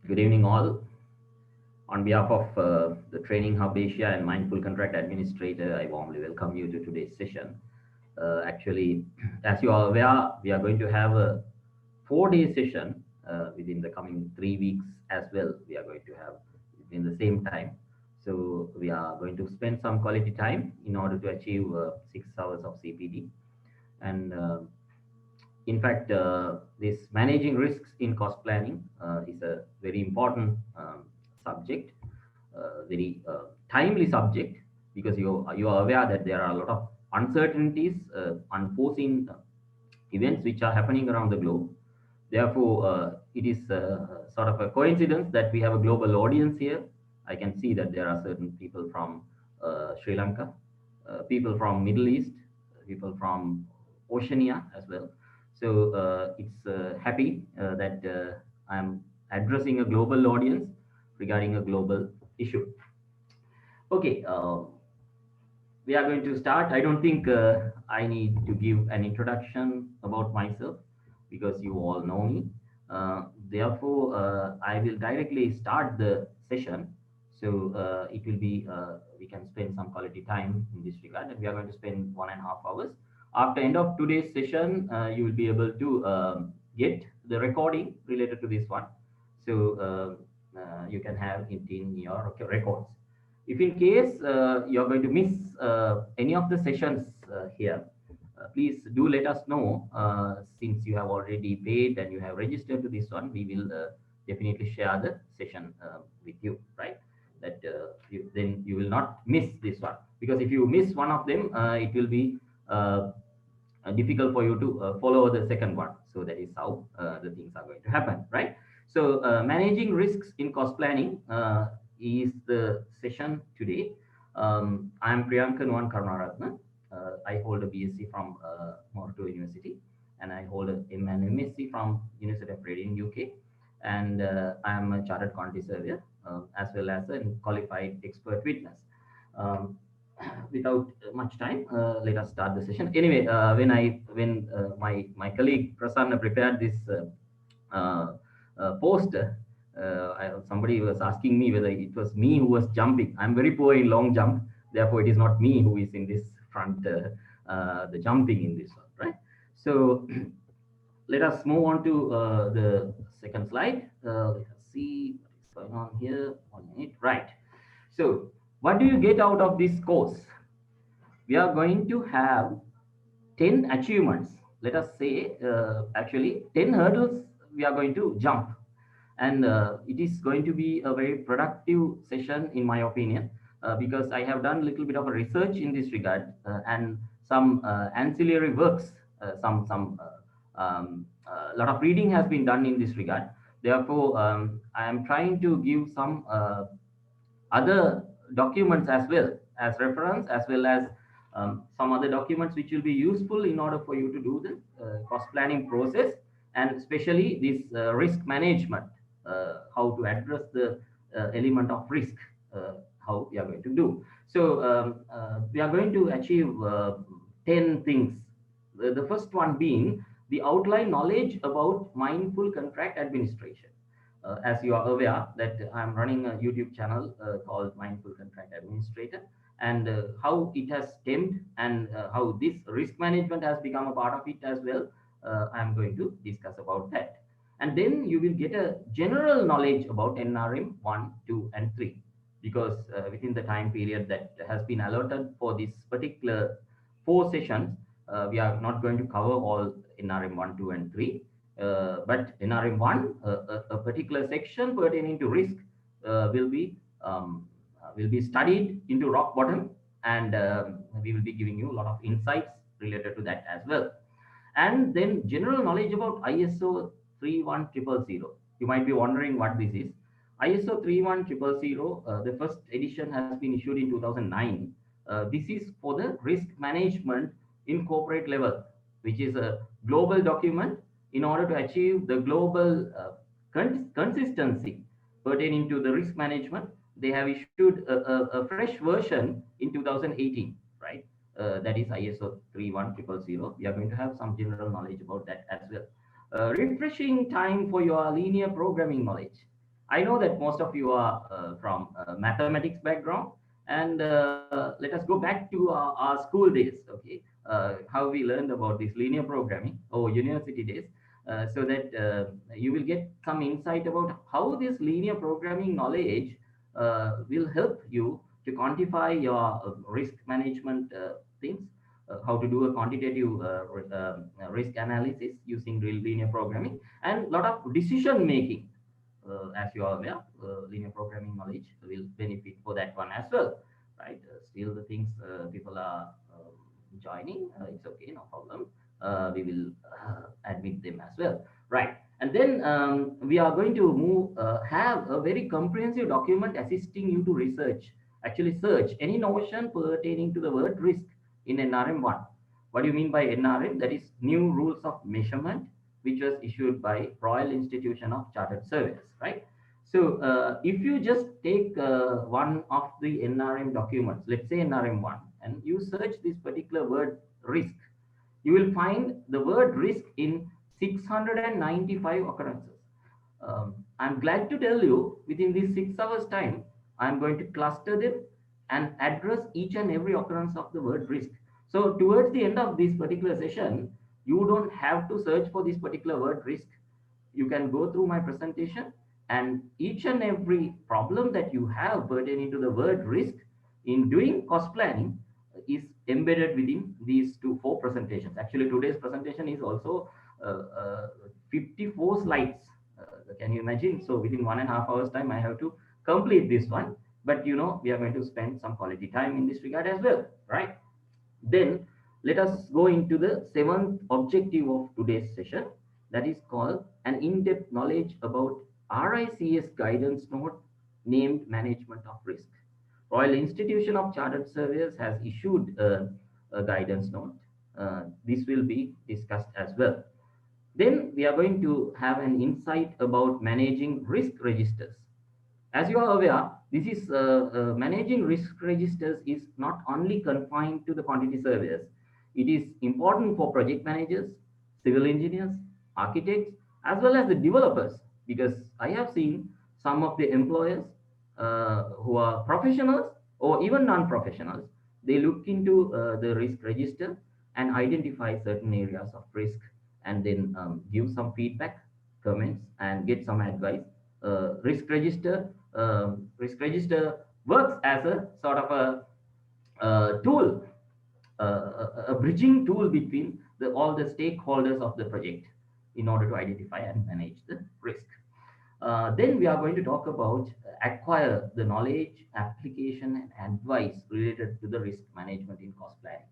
Good evening, all. On behalf of the Training Hub Asia and Mindful Contract Administrator, I warmly welcome you to today's session. Actually, as you are aware, we are going to have a 4-day session within the coming 3 weeks as well. We are going to have within the same time. So we are going to spend some quality time in order to achieve 6 hours of CPD. And in fact, this managing risks in cost planning is a very important subject, very timely subject, because you are aware that there are a lot of uncertainties, unforeseen events which are happening around the globe. Therefore, it is sort of a coincidence that we have a global audience here. I can see that there are certain people from Sri Lanka, people from Middle East, people from Oceania as well. So it's happy that I am addressing a global audience regarding a global issue. Okay, we are going to start. I don't think I need to give an introduction about myself because you all know me. Therefore, I will directly start the session. So it will be, we can spend some quality time in this regard, and we are going to spend 1.5 hours. After end of today's session, you will be able to get the recording related to this one. So you can have it in your records. If in case you're going to miss any of the sessions here, please do let us know. Since you have already paid and you have registered to this one, we will definitely share the session with you, right? That then you will not miss this one, because if you miss one of them, it will be difficult for you to follow the second one. So that is how the things are going to happen, right? So managing risks in cost planning is the session today. I am Priyanka Nuan Karunaratna. I hold a BSc from Monash University, and I hold an MSc from University of Reading, UK. And I am a chartered quantity surveyor as well as a qualified expert witness. Um, Without much time, let us start the session. Anyway, when my colleague Prasanna prepared this post, somebody was asking me whether it was me who was jumping. I'm very poor in long jump, therefore it is not me who is in this front, the jumping in this one, right? So let us move on to the second slide. Let us see what's going on here. 1 minute, right? So what do you get out of this course? We are going to have 10 achievements. Let us say, actually, 10 hurdles we are going to jump. And it is going to be a very productive session, in my opinion, because I have done a little bit of a research in this regard, and some ancillary works, lot of reading has been done in this regard. Therefore, I am trying to give some other documents as well as reference, as well as some other documents which will be useful in order for you to do the cost planning process, and especially this risk management, how to address the element of risk, how we are going to do. So we are going to achieve 10 things. The first one being the outline knowledge about mindful contract administration. As you are aware that I'm running a YouTube channel called Mindful Contract Administrator, and how it has stemmed, and how this risk management has become a part of it as well. I'm going to discuss about that. And then you will get a general knowledge about NRM 1, 2, and 3, because within the time period that has been allotted for this particular 4 sessions, we are not going to cover all NRM 1, 2, and 3. But NRM 1, a particular section pertaining to risk will be studied into rock bottom, and we will be giving you a lot of insights related to that as well. And then general knowledge about ISO 31000. You might be wondering what this is. ISO 31000, the first edition has been issued in 2009. This is for the risk management in corporate level, which is a global document in order to achieve the global consistency pertaining to the risk management. They have issued a fresh version in 2018, right? That is ISO 31000. We are going to have some general knowledge about that as well. refreshing time for your linear programming knowledge. I know that most of you are from mathematics background, and let us go back to our school days, okay? How we learned about this linear programming or university days, so that you will get some insight about how this linear programming knowledge will help you to quantify your risk management things, how to do a quantitative risk analysis using linear programming, and a lot of decision making. As you are aware, linear programming knowledge will benefit for that one as well, right? Still, the things people are joining, it's okay, no problem. We will admit them as well, right? And then we are going to have a very comprehensive document assisting you to research, actually search any notion pertaining to the word risk in NRM1. What do you mean by NRM? That is New Rules of Measurement, which was issued by Royal Institution of Chartered Surveyors, right? So if you just take one of the NRM documents, let's say NRM1, and you search this particular word risk, you will find the word risk in 695 occurrences. I'm glad to tell you, within these 6 hours time, I'm going to cluster them and address each and every occurrence of the word risk. So towards the end of this particular session, you don't have to search for this particular word risk. You can go through my presentation, and each and every problem that you have pertaining to the word risk in doing cost planning is embedded within these four presentations. Actually, today's presentation is also 54 slides. Can you imagine? So within 1.5 hours time, I have to complete this one. But we are going to spend some quality time in this regard as well, right? Then let us go into the seventh objective of today's session, that is called an in-depth knowledge about RICS guidance note named Management of Risk. Royal Institution of Chartered Surveyors has issued a guidance note. This will be discussed as well. Then we are going to have an insight about managing risk registers. As you are aware, this is managing risk registers is not only confined to the quantity surveyors. It is important for project managers, civil engineers, architects, as well as the developers, because I have seen some of the employers who are professionals or even non-professionals. They look into the risk register and identify certain areas of risk, and then give some feedback, comments, and get some advice. Risk register works as a sort of a tool, a bridging tool between all the stakeholders of the project in order to identify and manage the risk. Then we are going to talk about acquire the knowledge, application, and advice related to the risk management in cost planning.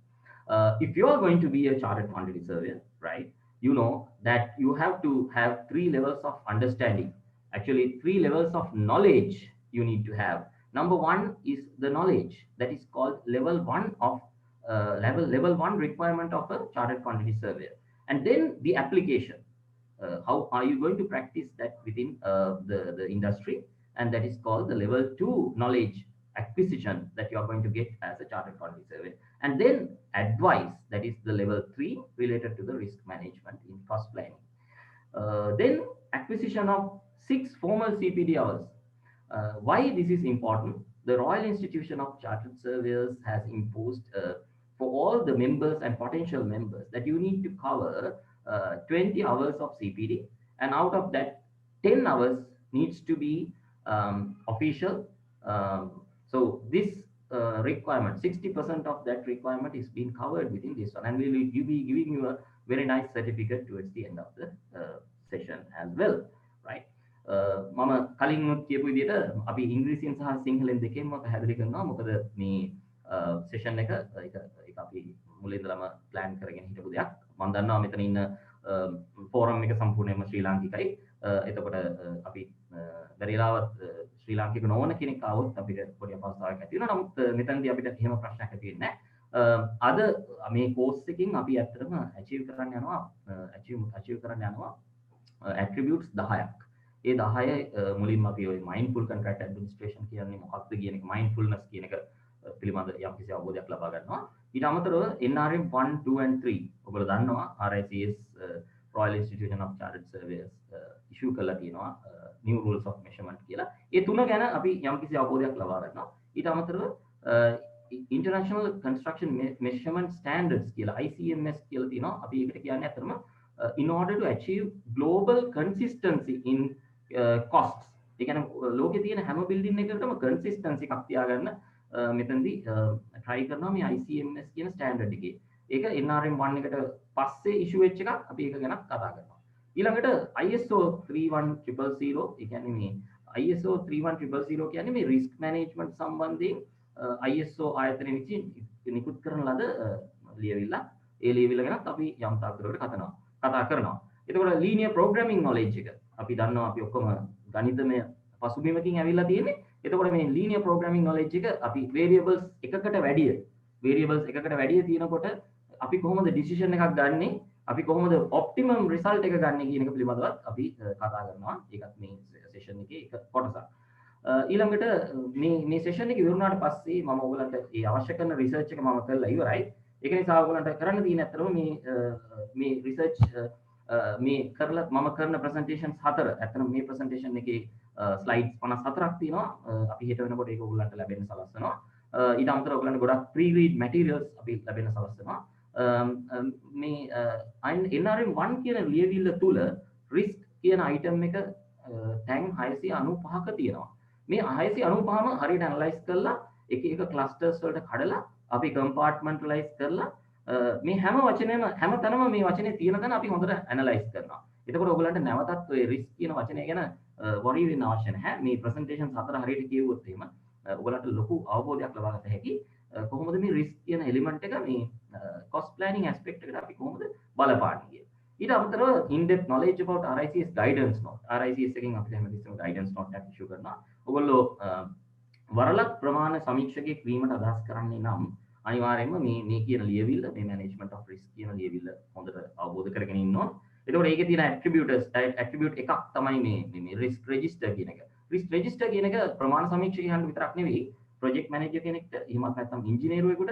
If you are going to be a chartered quantity surveyor, right, you know that you have to have three levels of understanding. Actually, three levels of knowledge you need to have. Number one is the knowledge, that is called level one of level one requirement of a chartered quantity surveyor, and then the application. How are you going to practice that within the industry? And that is called the level two knowledge acquisition that you are going to get as a chartered quantity surveyor. And then advice, that is the level three related to the risk management in cost planning. Then acquisition of 6 formal CPD hours. Why this is important? The Royal Institution of Chartered Surveyors has imposed for all the members and potential members that you need to cover 20 hours of CPD, and out of that, 10 hours needs to be official. So this requirement, 60% of that requirement is being covered within this one, and we will be giving you a very nice certificate towards the end of the session as well, right? මම කලින් කියපු විදිහට අපි ඉංග්‍රීසියෙන් සහ සිංහලෙන් දෙකෙන්ම පැහැදිලි කරනවා. මොකද මේ සෙෂන් එක ඒක අපි මුලින් ඉඳලම ප්ලෑන් කරගෙන හිටපු දෙයක්. මම දන්නවා මෙතන ඉන්න ෆෝරම් එක සම්පූර්ණයෙන්ම ශ්‍රී ලාංකිකයි. එතකොට අපි බැරිලාවත් ශ්‍රී ලාංකික නොවන කෙනෙක් ආවොත් අපිට පොඩි අපහසුතාවයක් ඇති වෙනවා. නමුත් මෙතනදී අපිට එහෙම ප්‍රශ්නයක් ඇති වෙන්නේ නැහැ. අද මේ කෝස් එකකින් අපි ඇත්තටම අචීව් කරන්න යනවා attributes 10ක්. ඒ 10 මුලින්ම අපි ওই mindful contract administration කියන්නේ මොකක්ද කියන එක, mindfulness කියන එක පිළිබඳ යම්කිසි අවබෝධයක් ලබා ගන්නවා. ඊට අමතරව NRM 1 2 and 3 ඔයගොල්ලෝ දන්නවා RICS Royal Institution of Chartered Surveyors issue කරලා තියෙනවා new rules of measurement කියලා. ඒ තුන ගැන අපි යම්කිසි අවබෝධයක් ලබා ගන්නවා. ඊට අමතරව international construction measurement standards කියලා ICMS කියලා තියෙනවා. අපි ඒකට කියන්නේ අතරම in order to achieve global consistency in costs. ඒ කියන්නේ ලෝකේ තියෙන හැම බිල්ඩින් එකකටම consistency එකක් තියාගන්න මෙතනදී try කරනවා මේ ICMS කියන standard එකේ. ඒක NRM 1 එකට පස්සේ issue වෙච්ච එකක්. අපි ඒක ගැන කතා කරනවා. ඊළඟට ISO 31000 ඒ කියන්නේ මේ ISO 31000 කියන්නේ මේ risk management සම්බන්ධයෙන් ISO ආයතනය විසින් නිකුත් කරන ලද ලියවිල්ලක්. ඒ ලියවිල්ල ගැනත් අපි යම් තාක් දුරකට කතා කරනවා. එතකොට linear programming knowledge එක අපි දන්නවා අපි ඔක්කොම ගණිතමය පසුබිමකින් ඇවිල්ලා තියෙන්නේ. එතකොට මේ linear programming knowledge එක අපි variables එකකට වැඩිය තියෙනකොට අපි කොහොමද decision එකක් ගන්නෙ, අපි කොහොමද optimum result එක ගන්නෙ කියන එක පිළිබඳවත් අපි කතා කරනවා. ඒකත් මේ session එකේ එක කොටසක්. ඊළඟට මේ session එක ඉවරුනාට පස්සේ මම ඔයගලන්ට මේ අවශ්‍ය කරන research එක මම කරලා ඉවරයි. ඒක නිසා ඔයගලන්ට කරන්න තියෙන අතරම මේ research මේ කරලා මම කරන presentations 4 ඇත්තටම මේ presentation එකේ slides 54ක් තියෙනවා. අපි හෙට වෙනකොට ඒක ඔයගලන්ට ලැබෙන්න සලස්වනවා. ඊට අමතරව ඔයගලන්ට ගොඩක් pre-read materials අපි ලැබෙන්න සලස්වනවා. මේ NRM 1 කියන ලියවිල්ල තුල risk කියන item එක tag 695ක තියෙනවා. මේ 695ම හරියට analyze කරලා එක clusters වලට කඩලා අපි compartmentalize කරලා මේ හැම තැනම මේ වචනේ තියෙන තැන අපි හොඳට analyze කරනවා. එතකොට ඔයගලන්ට නැවතත් ඔය risk කියන වචනය ගැන worry වෙන්න අවශ්‍ය නැහැ. මේ presentation 4 හරියට කියවුවොත් එහෙම ඔයගලන්ට ලොකු අවබෝධයක් ලබා ගන්න හැකි. කොහොමද මේ risk කියන element එක මේ cost planning aspect එකට අපි කොහොමද බලපාන්නේ කියලා. ඊට අමතරව in depth knowledge about RICS guidance note. RICS එකෙන් අපි හැමතිස්සෙම guidance note එකක් issue කරනවා. ඔයගොල්ලෝ වරලක් ප්‍රමාණ සමීක්ෂකයෙක් වීමට අදහස් කරන්නේ නම් අනිවාර්යයෙන්ම මේ කියන ලියවිල්ල මේ management of risk කියන ලියවිල්ල හොඳට අවබෝධ කරගෙන ඉන්න ඕන. එතකොට ඒකේ තියෙන attribute එකක් තමයි මේ risk register කියන එක. risk register කියන එක ප්‍රමාණ සමීක්ෂකයන්ට විතරක් නෙවෙයි project manager කෙනෙක්ට එහෙමත් නැත්නම් ඉංජිනේරුවෙකුට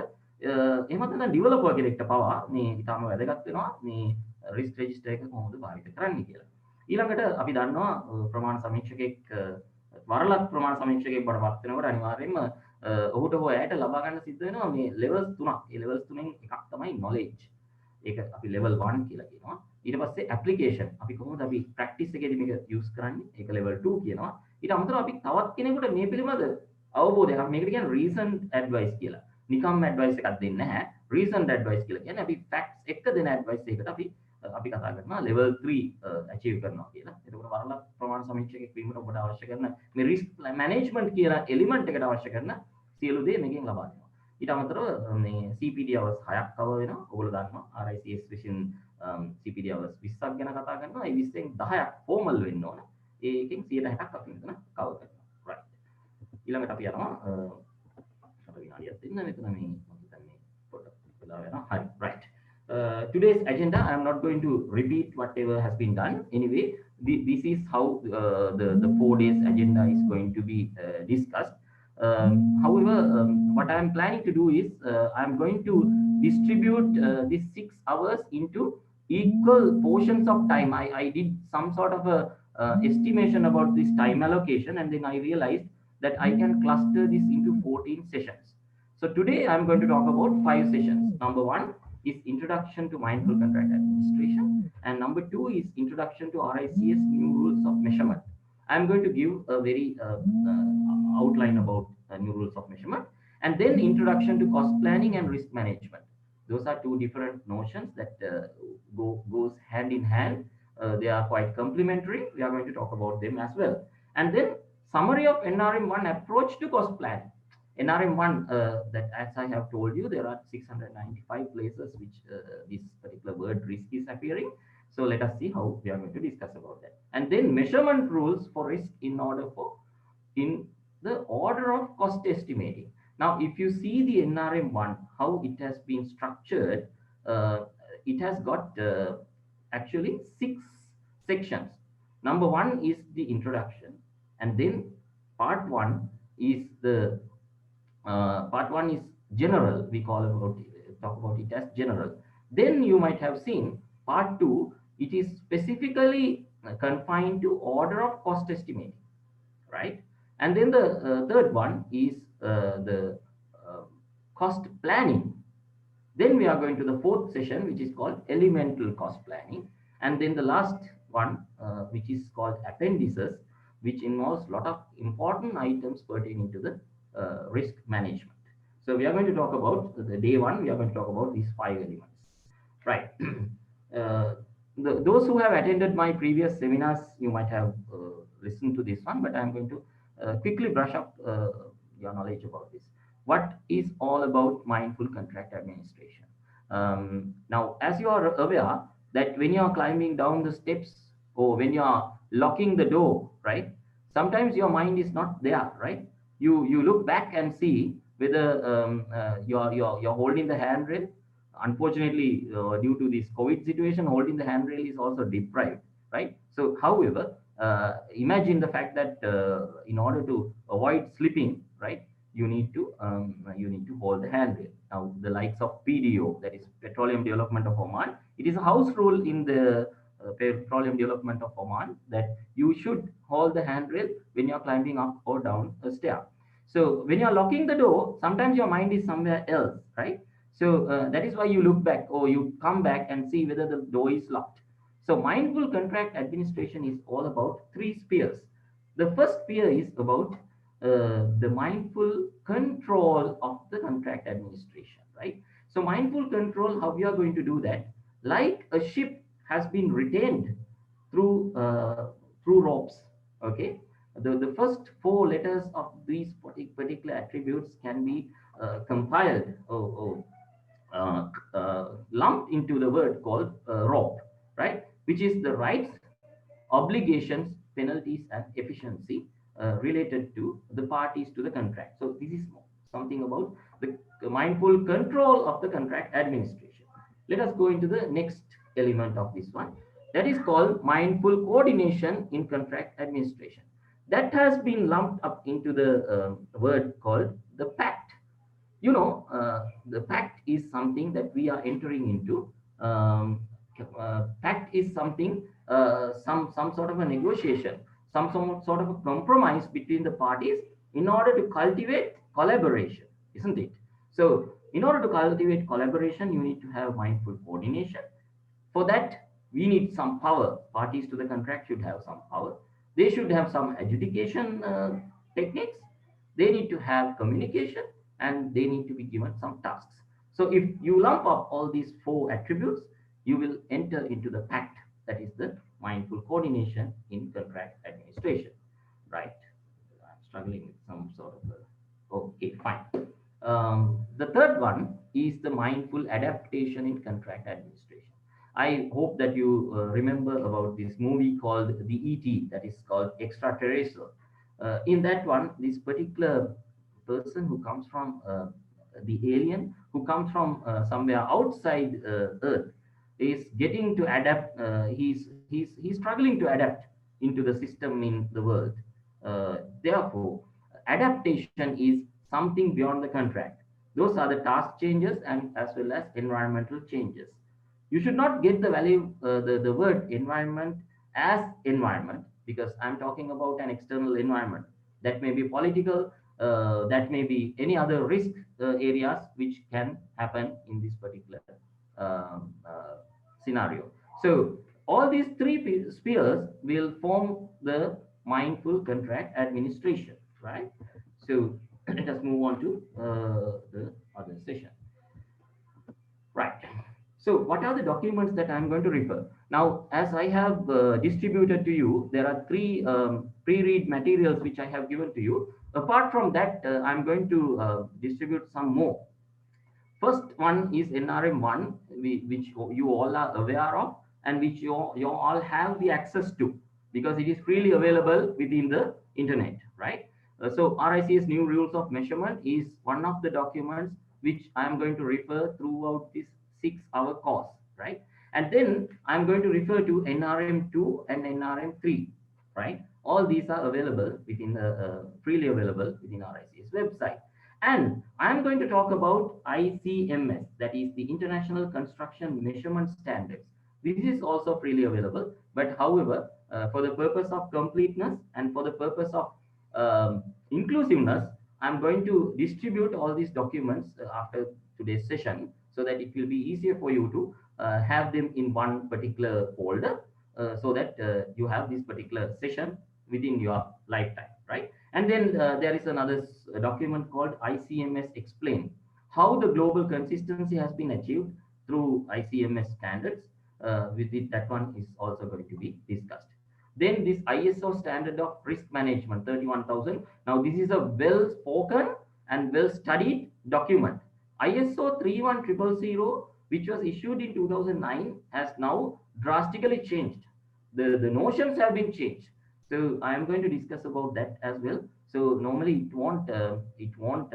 එහෙමත් නැත්නම් developer කෙනෙක්ට පවා මේ ඊටම වැදගත් වෙනවා මේ risk register එක කොහොමද භාවිත කරන්නේ කියලා. ඊළඟට අපි දන්නවා ප්‍රමාණ සමීක්ෂකයෙක් වරලක් ප්‍රමාණ සමීක්ෂකයෙක් බවට පත් වෙනකොට අනිවාර්යයෙන්ම ඔහුට හෝ ඇයට ලබා ගන්න සිද්ධ වෙනවා මේ levels 3ක්. ඒ levels 3න් එකක් තමයි knowledge. ඒක අපි level 1 කියලා කියනවා. ඊට පස්සේ application අපි කොහොමද අපි practice එකේදී මේක use කරන්නේ? ඒක level 2 කියනවා. ඊට අමතරව අපි තවත් කෙනෙකුට මේ පිළිබඳ අවබෝධයක් අපි මේකට කියන්නේ reasoned advice කියලා. නිකම්ම advice එකක් දෙන්නේ නැහැ. reasoned advice කියලා කියන්නේ අපි facts එක්ක දෙන advice එකකට අපි කතා කරනවා level 3 achieve කරනවා කියලා. එතකොට වරලක් ප්‍රමාණ සමීක්ෂකයෙක් වීමට ඔබට අවශ්‍ය කරන මේ risk management කියලා element එකට අවශ්‍ය කරන සියලු දේ මේකෙන් ලබා දෙනවා. ඊට අමතරව මේ CPD hours 6ක් cover වෙනවා. ඔයගොල්ලෝ දන්නවා RICS විසින් CPD hours 20ක් ගැන කතා කරනවා. ඒ 20න් 10ක් formal වෙන්න ඕන. ඒකෙන් 160ක් අපි මෙතන cover කරනවා. right. ඊළඟට අපි යනවා අපේ විනාඩියක් දෙන්න මෙතන මේ මම හිතන්නේ පොඩ්ඩක් වෙලා වෙනවා. හරි. right. Today's agenda, I am not going to repeat whatever has been done. Anyway, this is how the 4 days agenda is going to be discussed. However, what I am planning to do is I am going to distribute these 6 hours into equal portions of time. I did some sort of a estimation about this time allocation, and then I realized that I can cluster this into 14 sessions. So today I am going to talk about 5 sessions. Number 1 is introduction to mindful contract administration, and number 2 is introduction to RICS new rules of measurement. I am going to give a very outline about new rules of measurement, and then introduction to cost planning and risk management. Those are 2 different notions that goes hand in hand. They are quite complementary. We are going to talk about them as well, and then summary of NRM 1 approach to cost planning. NRM 1, that as I have told you, there are 695 places which this particular word risk is appearing. So let us see how we are going to discuss about that. And then measurement rules for risk in the order of cost estimating. Now, if you see the NRM 1, how it has been structured, it has got actually 6 sections. Number 1 is the introduction, and then part 1 is general. We talk about it as general. Then you might have seen part 2 it is specifically confined to order of cost estimating, right? And then the third one is the uh, cost planning. Then we are going to the fourth session, which is called elemental cost planning. And then the last one, which is called appendices, which involves a lot of important items pertaining to the risk management. So we are going to talk about the day one, we are going to talk about these five elements. Right. uh, those who have attended my previous seminars, you might have listened to this one, but I'm going to quickly brush up your knowledge about this. What is all about mindful contract administration? Now, as you are aware, that when you are climbing down the steps or when you are locking the door, right? Sometimes your mind is not there, right? You look back and see whether you're holding the handrail. Unfortunately, due to this COVID situation, holding the handrail is also deprived, right? So, however, imagine the fact that in order to avoid slipping, right, you need to hold the handrail. Now, the likes of PDO, that is Petroleum Development of Oman, it is a house rule in the Petroleum Development of Oman that you should hold the handrail when you are climbing up or down a stair. So when you are locking the door, sometimes your mind is somewhere else, right? So that is why you look back or you come back and see whether the door is locked. So mindful contract administration is all about three spheres. The first sphere is about the mindful control of the contract administration, right? So mindful control, how we are going to do that? Like a ship has been retained through ropes, okay? The first four letters of these particular attributes can be compiled or lumped into the word called rope, right? Which is the rights, obligations, penalties, and efficiency related to the parties to the contract. So this is something about the mindful control of the contract administration. Let us go into the next element of this one. That is called mindful coordination in contract administration. That has been lumped up into the word called the pact. The pact is something that we are entering into. Pact is something, some sort of a negotiation, some sort of a compromise between the parties in order to cultivate collaboration, isn't it? So in order to cultivate collaboration, you need to have mindful coordination. For that, we need some power. Parties to the contract should have some power. They should have some adjudication techniques. They need to have communication and they need to be given some tasks. So if you lump up all these four attributes, you will enter into the pact, that is the mindful coordination in contract administration, right? I'm struggling with some sort of okay, fine. The third one is the mindful adaptation in contract administration. I hope that you remember about this movie called the ET, that is called Extraterrestrial. In that one, this particular person who comes from the alien, who comes from somewhere outside Earth, is getting to adapt. He's struggling to adapt into the system in the world. Therefore, adaptation is something beyond the contract. Those are the task changes and as well as environmental changes. You should not get the value, the word environment as environment, because I'm talking about an external environment. That may be political, that may be any other risk areas which can happen in this particular scenario. So all these three spheres will form the mindful contract administration, right? So let us move on to the other session. Right. So what are the documents that I'm going to refer? Now, as I have distributed to you, there are three pre-read materials which I have given to you. Apart from that, I'm going to distribute some more. First one is NRM1, which you all are aware of and which you all have the access to because it is freely available within the internet, right? So RICS new rules of measurement is one of the documents which I am going to refer throughout this 6-hour course, right? And then I'm going to refer to NRM2 and NRM3, right? All these are available within the freely available within RICS website. And I'm going to talk about ICMS, that is the International Construction Measurement Standards. This is also freely available, but however, for the purpose of completeness and for the purpose of inclusiveness, I'm going to distribute all these documents after today's session so that it will be easier for you to have them in one particular folder, so that you have this particular session within your lifetime, right? And then there is another document called ICMS Explain, how the global consistency has been achieved through ICMS standards. With it, that one is also going to be discussed. Then this ISO standard of risk management 31,000. Now this is a well spoken and well studied document. ISO 31000, which was issued in 2009, has now drastically changed. The notions have been changed. So I am going to discuss about that as well. So normally it won't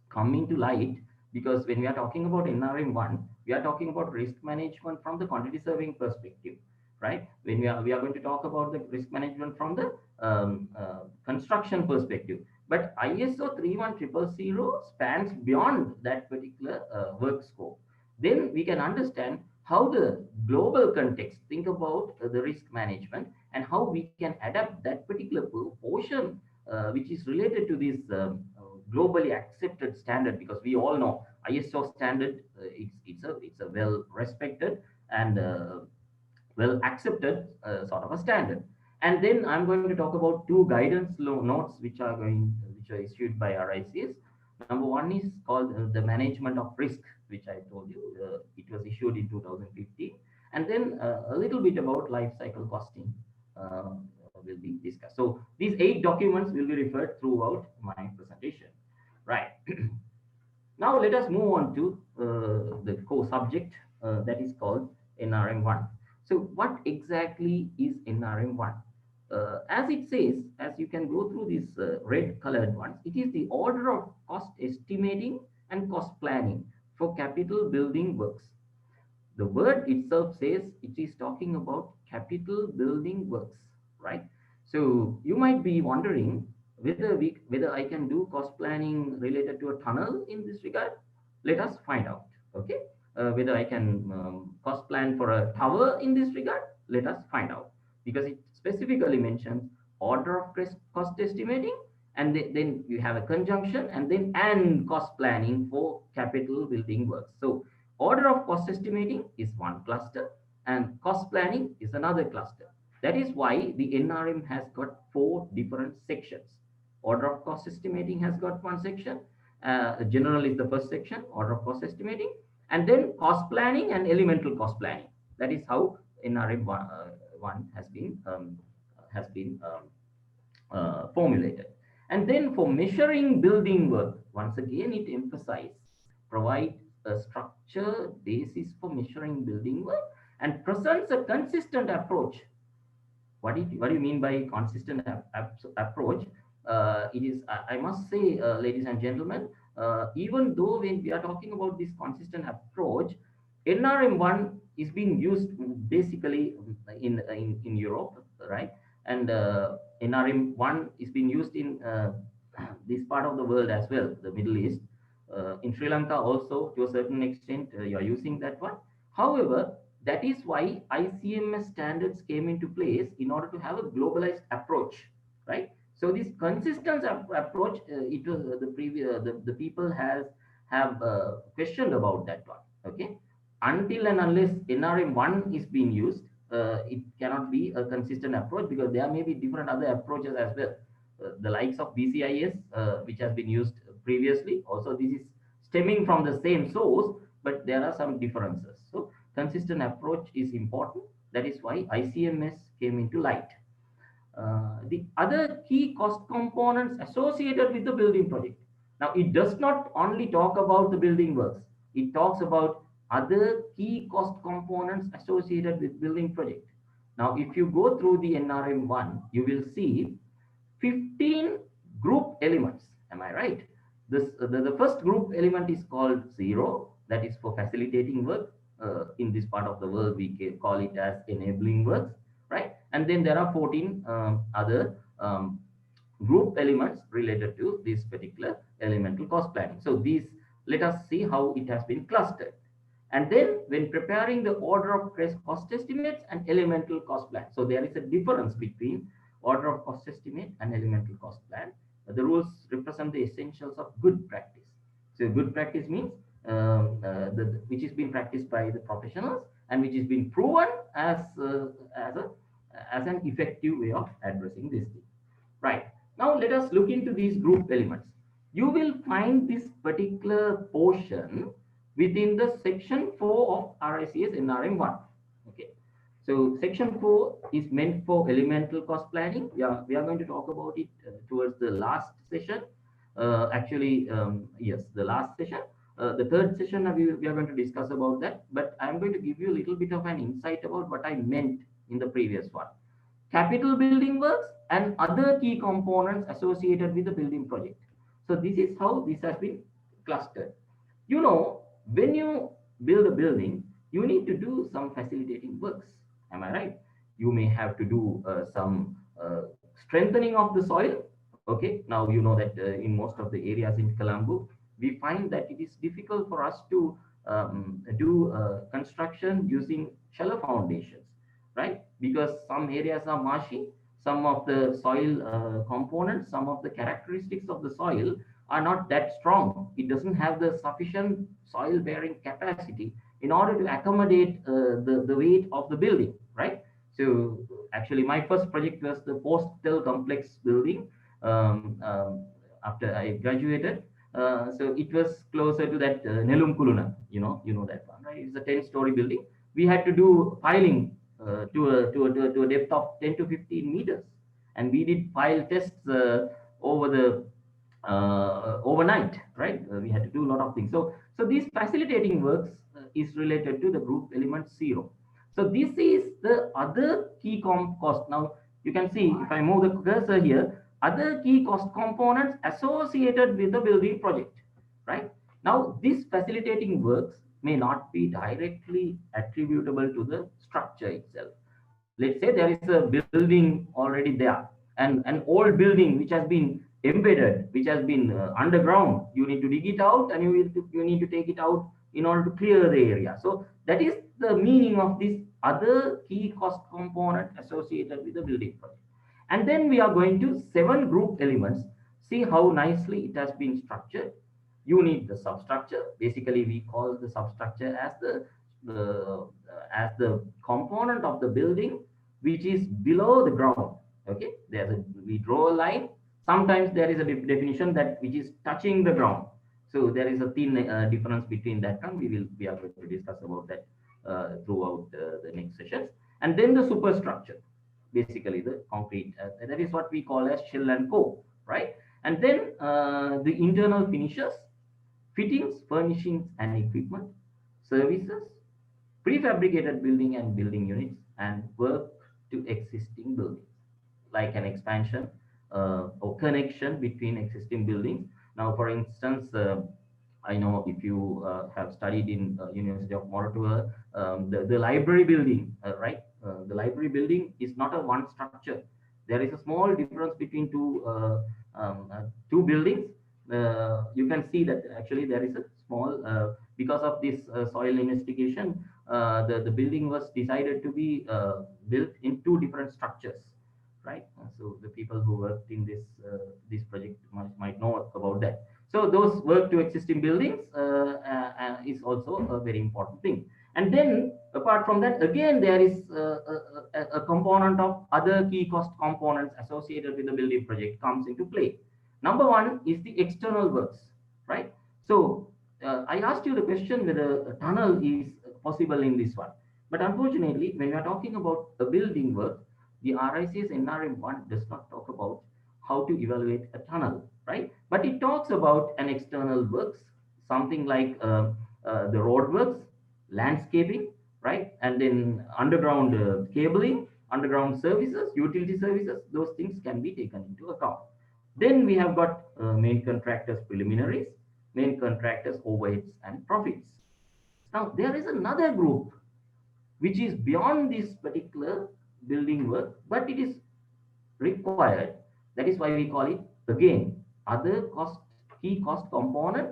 come into light, because when we are talking about NRM1, we are talking about risk management from the quantity surveying perspective, right? When we are going to talk about the risk management from the construction perspective. But ISO 31000 spans beyond that particular work scope. Then we can understand how the global context think about the risk management and how we can adapt that particular portion which is related to this globally accepted standard, because we all know ISO standard, it's a well respected and well accepted sort of a standard. And then I'm going to talk about two guidance notes which are issued by RICS. Number one is called the management of risk, which I told you it was issued in 2015, and then a little bit about life cycle costing will be discussed. So these 8 documents will be referred throughout my presentation, right? Now let us move on to the core subject that is called NRM1. So what exactly is NRM1? As it says, as you can go through these red colored ones, it is the order of cost estimating and cost planning for capital building works. The word itself says it is talking about capital building works, right? So you might be wondering whether I can do cost planning related to a tunnel in this regard. Let us find out. Okay, whether I can cost plan for a tower in this regard. Let us find out, because it specifically mentions order of cost estimating, and then you have a conjunction, and then and cost planning for capital building works. So order of cost estimating is one cluster, and cost planning is another cluster. That is why the NRM has got 4 different sections. Order of cost estimating has got one section. General is the first section, order of cost estimating, and then cost planning and elemental cost planning. That is how NRM one has been formulated. And then for measuring building work, once again it emphasizes provide a structure basis for measuring building work and presents a consistent approach. What do you mean by consistent approach? It is, I must say, ladies and gentlemen, even though when we are talking about this consistent approach, NRM1 is being used basically in Europe, right? And NRM1 is being used in this part of the world as well, the Middle East. In Sri Lanka also, to a certain extent, you are using that one. However, that is why ICMS standards came into place in order to have a globalized approach, right? So this consistent approach, it was the people have questioned about that one. Okay, until and unless NRM1 is being used, it cannot be a consistent approach, because there may be different other approaches as well. The likes of BCIS, which has been used previously, also this is stemming from the same source, but there are some differences. So consistent approach is important. That is why ICMS came into light. The other key cost components associated with the building project. Now, it does not only talk about the building works, it talks about other key cost components associated with building project. Now, if you go through the NRM1, you will see 15 group elements. Am I right? The first group element is called zero, that is for facilitating work. In this part of the world, we call it as enabling works, right? And then there are 14 other group elements related to this particular elemental cost planning. So these, let us see how it has been clustered. And then when preparing the order of cost estimates and elemental cost plan. So there is a difference between order of cost estimate and elemental cost plan. The rules represent the essentials of good practice. So good practice means which is being practiced by the professionals and which is being proven as a as an effective way of addressing this thing. Right. Now let us look into these group elements. You will find this particular portion within the section 4 of RICS NRM 1. Okay. So section 4 is meant for elemental cost planning. We are going to talk about it towards the last session. Yes, the last session. The third session, we are going to discuss about that. But I'm going to give you a little bit of an insight about what I meant in the previous one. Capital building works and other key components associated with the building project. So this is how this has been clustered. You know, when you build a building, you need to do some facilitating works. Am I right? You may have to do some strengthening of the soil. Okay, now you know that in most of the areas in Colombo, we find that it is difficult for us to do construction using shallow foundations, right? Because some areas are marshy, some of the soil components, some of the characteristics of the soil are not that strong. It doesn't have the sufficient soil bearing capacity in order to accommodate the weight of the building, right? So actually, my first project was the postal complex building after I graduated. So it was closer to that Nelum Kuluna, you know that one, right? It's a 10-story building. We had to do piling to a depth of 10 to 15 meters, and we did pile tests over the overnight, right? We had to do a lot of things. So these facilitating works is related to the group element 0. So this is the other key cost. Now you can see if I move the cursor here, other key cost components associated with the building project, right? Now these facilitating works may not be directly attributable to the structure itself. Let's say there is a building already there, and an old building which has been embedded, which has been underground. You need to dig it out, and you need to take it out in order to clear the area. So that is the meaning of this other key cost component associated with the building project. And then we are going to 7 group elements. See how nicely it has been structured. You need the substructure. Basically, we call the substructure as the component of the building which is below the ground. Okay, we draw a line. Sometimes there is a definition that which is touching the ground. So there is a thin difference between that one. We are going to discuss about that throughout the next sessions. And then the superstructure, basically the concrete. That is what we call as shell and core, right? And then the internal finishes, fittings, furnishings, and equipment, services, prefabricated building and building units, and work to existing buildings, like an expansion or connection between existing buildings. Now, for instance, I know if you have studied in University of Moratuwa, the library building, right? The library building is not a one structure. There is a small difference between two buildings. You can see that actually there is a small, because of this soil investigation, the building was decided to be built in two different structures, right? So the people who worked in this project might know about that. So those work to existing buildings is also a very important thing. And then apart from that, again, there is a component of other key cost components associated with the building project comes into play. Number one is the external works, right? So I asked you the question whether a tunnel is possible in this one. But unfortunately, when we are talking about a building work, the RICS NRM1 does not talk about how to evaluate a tunnel, right? But it talks about an external works, something like the road works, landscaping, right? And then underground cabling, underground services, utility services, those things can be taken into account. Then we have got main contractors preliminaries, main contractors overheads and profits. Now there is another group which is beyond this particular building work, but it is required. That is why we call it again other key cost component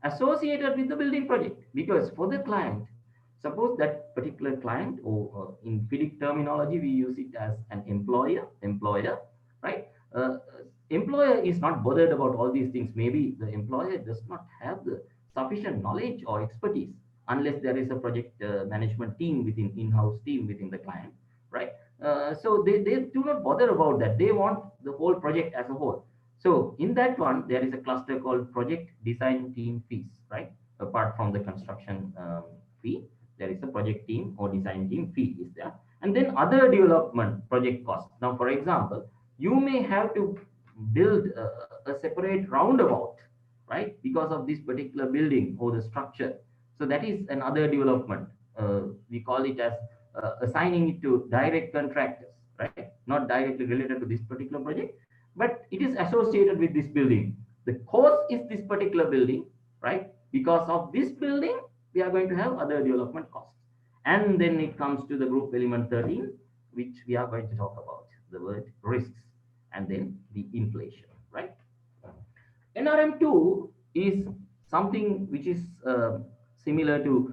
associated with the building project. Because for the client, Suppose that particular client, or in FIDIC terminology, we use it as an employer, right? Employer is not bothered about all these things. Maybe the employer does not have the sufficient knowledge or expertise unless there is a project management team within in-house team within the client, right? So they do not bother about that. They want the whole project as a whole. So in that one, there is a cluster called project design team fees, right? Apart from the construction fee, there is a project team or design team fee is there. And then other development project costs. Now, for example, you may have to build a separate roundabout, right? Because of this particular building or the structure. So that is another development. We call it as assigning it to direct contractors, right? Not directly related to this particular project, but it is associated with this building. The cost is this particular building, right? Because of this building, we are going to have other development costs. And then it comes to the group element 13, which we are going to talk about, the word risks, and then the inflation, right? NRM2 is something which is similar to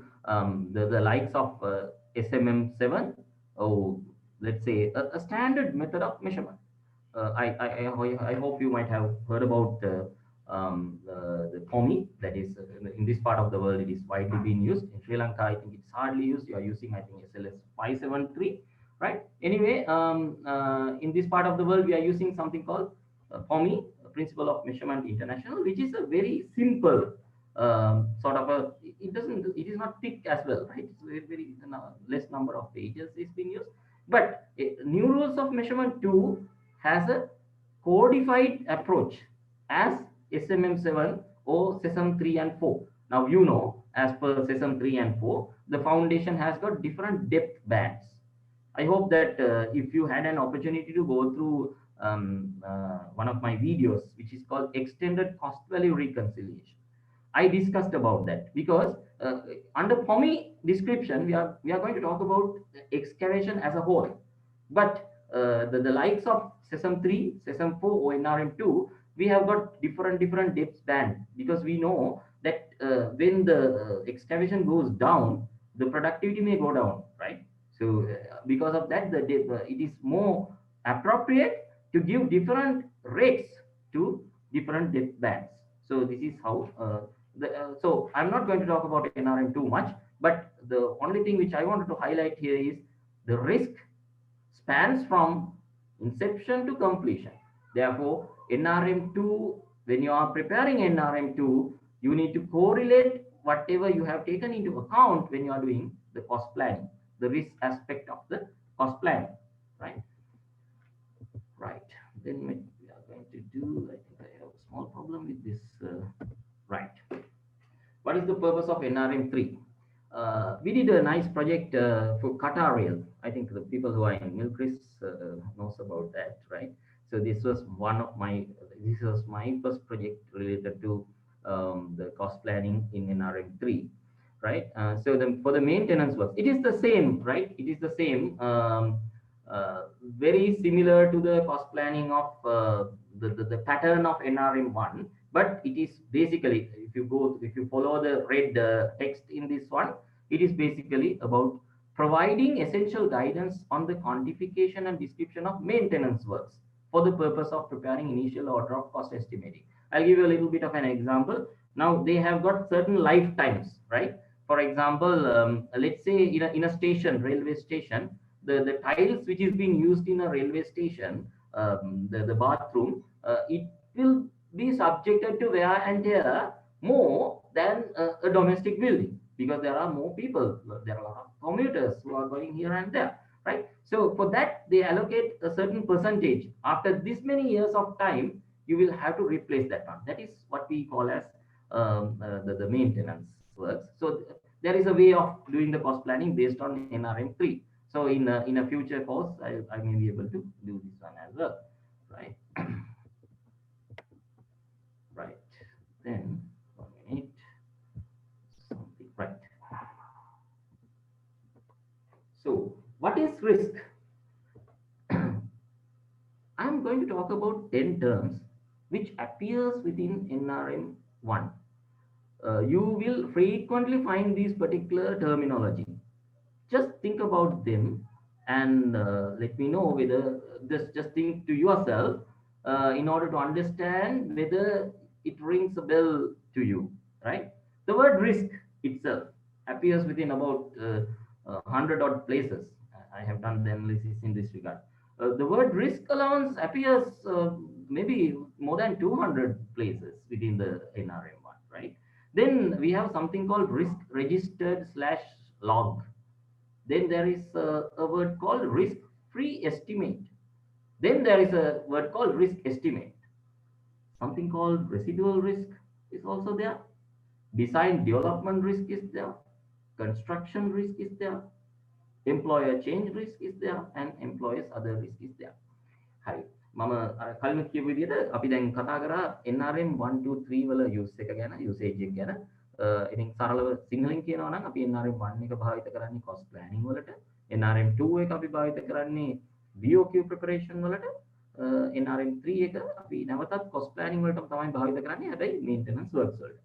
the likes of SMM7, or let's say a standard method of measurement. I hope you might have heard about the POMI, that is in this part of the world, it is widely being used. In Sri Lanka, I think it's hardly used. You are using, I think, SLS 573, right? Anyway, in this part of the world, we are using something called POMI, Principle of Measurement International, which is a very simple sort of a, it is not thick as well, right? It's very less number of pages is being used. But new rules of measurement 2 has a codified approach as SMM7 or SESM 3 and 4. Now, you know, as per SESM 3 and 4, the foundation has got different depth bands. I hope that if you had an opportunity to go through one of my videos, which is called Extended Cost Value Reconciliation, I discussed about that, because under POMI description, we are going to talk about excavation as a whole. But the likes of SESM 3, SESM 4, or NRM2, we have got different depth band, because we know that when the excavation goes down, the productivity may go down, right? So because of that, it is more appropriate to give different rates to different depth bands. So this is how so I'm not going to talk about NRM too much, but the only thing which I wanted to highlight here is the risk spans from inception to completion. Therefore, NRM2, when you are preparing NRM2, you need to correlate whatever you have taken into account when you are doing the cost planning, the risk aspect of the cost planning, right? Right. Then we are going to do, I think I have a small problem with this. Right. What is the purpose of NRM3? We did a nice project for Qatar Rail. I think the people who are in Milcris knows about that, right? So this was my first project related to the cost planning in NRM3, right? So for the maintenance work, it is the same, right? It is the same, very similar to the cost planning of the pattern of NRM1, but it is basically, if you follow the red text in this one, it is basically about providing essential guidance on the quantification and description of maintenance works for the purpose of preparing initial order of cost estimating. I'll give you a little bit of an example. Now they have got certain lifetimes, right? For example, let's say in a station, railway station, the tiles which is being used in a railway station, the bathroom, it will be subjected to wear and tear more than a domestic building, because there are more people, there are a lot of commuters who are going here and there, right? So for that, they allocate a certain percentage. After this many years of time, you will have to replace that one. That is what we call as the maintenance works. So there is a way of doing the cost planning based on NRM3. So in a future course, I may be able to do this one as well, right? Right. Then 1 minute. Something, right. So what is risk? I'm going to talk about 10 terms which appears within NRM1. You will frequently find this particular terminology. just think about them and let me know whether just think to yourself in order to understand whether it rings a bell to you, right? The word risk itself appears within about 100 odd places. I have done the analysis in this regard. The word risk allowance appears maybe more than 200 places within the NRM1, right? Then we have something called risk registered slash log. Then there is a word called risk free estimate. Then there is a word called risk estimate. Something called residual risk is also there. Design development risk is there. Construction risk is there. Employer change risk is there. And employers other risk is there. හරි මම කලින් කියපු විදිහට අපි දැන් කතා කරා NRM 1 2 3 වල use එක ගැන usage එක ගැන ඉතින් සරලව සිංහලෙන් කියනවා නම් අපි NRM 1 එක භාවිත කරන්නේ cost planning වලට NRM 2 එක අපි භාවිත කරන්නේ BOQ preparation වලට NRM 3 එක අපි නැවතත් cost planning වලටම තමයි භාවිත කරන්නේ හැබැයි maintenance works වලට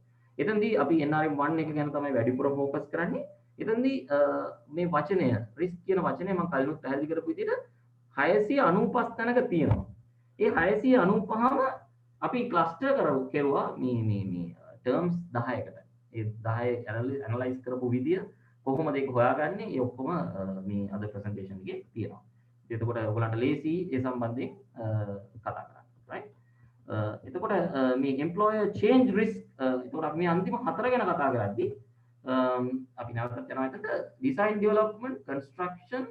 එතනදී අපි NRM 1 එක ගැන තමයි වැඩිපුර focus කරන්නේ එතනදී මේ වචනය risk කියන වචනය මම කලින් පැහැදිලි කරපු විදිහට 695 තැනක තියෙනවා. ඒ 695ම අපි ක්ලස්ටර් කරුවා මේ terms 10කට. ඒ 10 ඇනලයිස් කරපු විදිය කොහොමද ඒක හොයාගන්නේ? ඒ ඔක්කොම මේ අද ප්‍රසන්ටේෂන් එකේ තියෙනවා. එතකොට ඔයගොල්ලන්ට ලේසි ඒ සම්බන්ධයෙන් කතා කරන්න. right? එතකොට මේ employer change risk එතකොට අපි මේ අන්තිම හතර ගැන කතා කරද්දී අපි නැවතත් යනවා එතකොට design development construction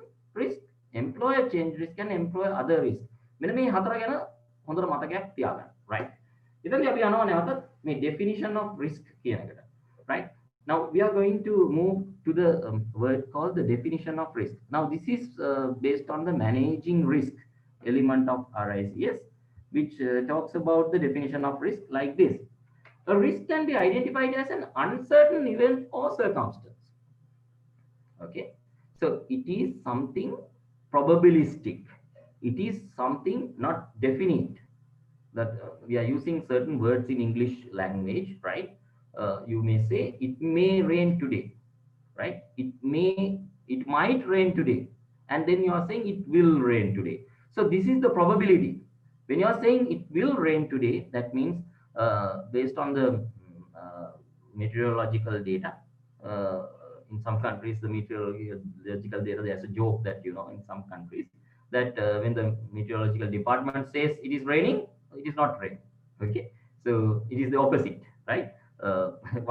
risk employer change risk and employer other risk මෙන්න මේ හතර ගැන හොඳට මතකයක් තියාගන්න right ඉතින් අපි යනවා නැවතත් මේ definition of risk කියන එකට right now we are going to move to the word called the definition of risk now this is based on the managing risk element of RICS which talks about the definition of risk like this a risk can be identified as an uncertain event or circumstance okay so it is something probabilistic. It is something not definite. That we are using certain words in English language, right? You may say it may rain today, right? It might rain today, and then you are saying it will rain today. So this is the probability. When you are saying it will rain today, that means based on the meteorological data. In some countries, the meteorological data, there's a joke that, you know, in some countries, that when the meteorological department says it is raining, it is not raining. Okay. So it is the opposite, right?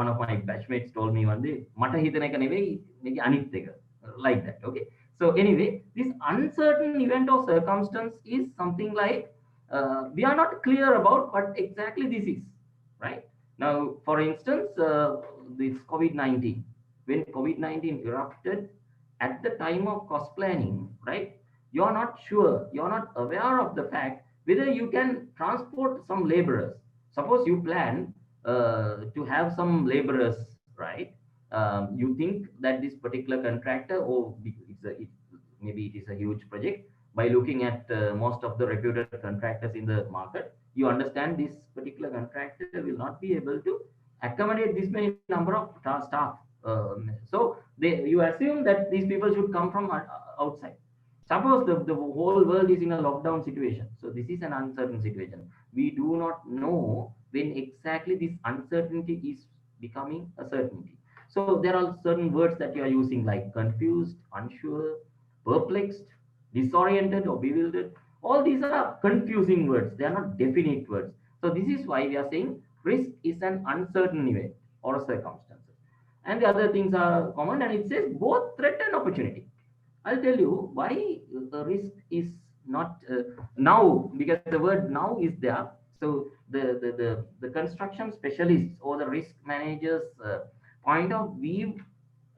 One of my batchmates told me one day, "Mata hitane ka neveyi, mege anith eka," like that. Okay. So anyway, this uncertain event or circumstance is something like we are not clear about what exactly this is, right? Now, for instance, this COVID-19. When COVID-19 erupted, at the time of cost planning, right, you're not sure, you're not aware of the fact whether you can transport some laborers. Suppose you plan to have some laborers, right? You think that this particular contractor, maybe it is a huge project. By looking at most of the reputed contractors in the market, you understand this particular contractor will not be able to accommodate this many number of staff. So you assume that these people should come from outside. Suppose the whole world is in a lockdown situation. So this is an uncertain situation. We do not know when exactly this uncertainty is becoming a certainty. So there are certain words that you are using like confused, unsure, perplexed, disoriented or bewildered. All these are confusing words. They are not definite words. So this is why we are saying risk is an uncertain event or a circumstance. And the other things are common, and it says both threat and opportunity. I'll tell you why the risk is not now, because the word now is there. So the construction specialists or the risk managers point of view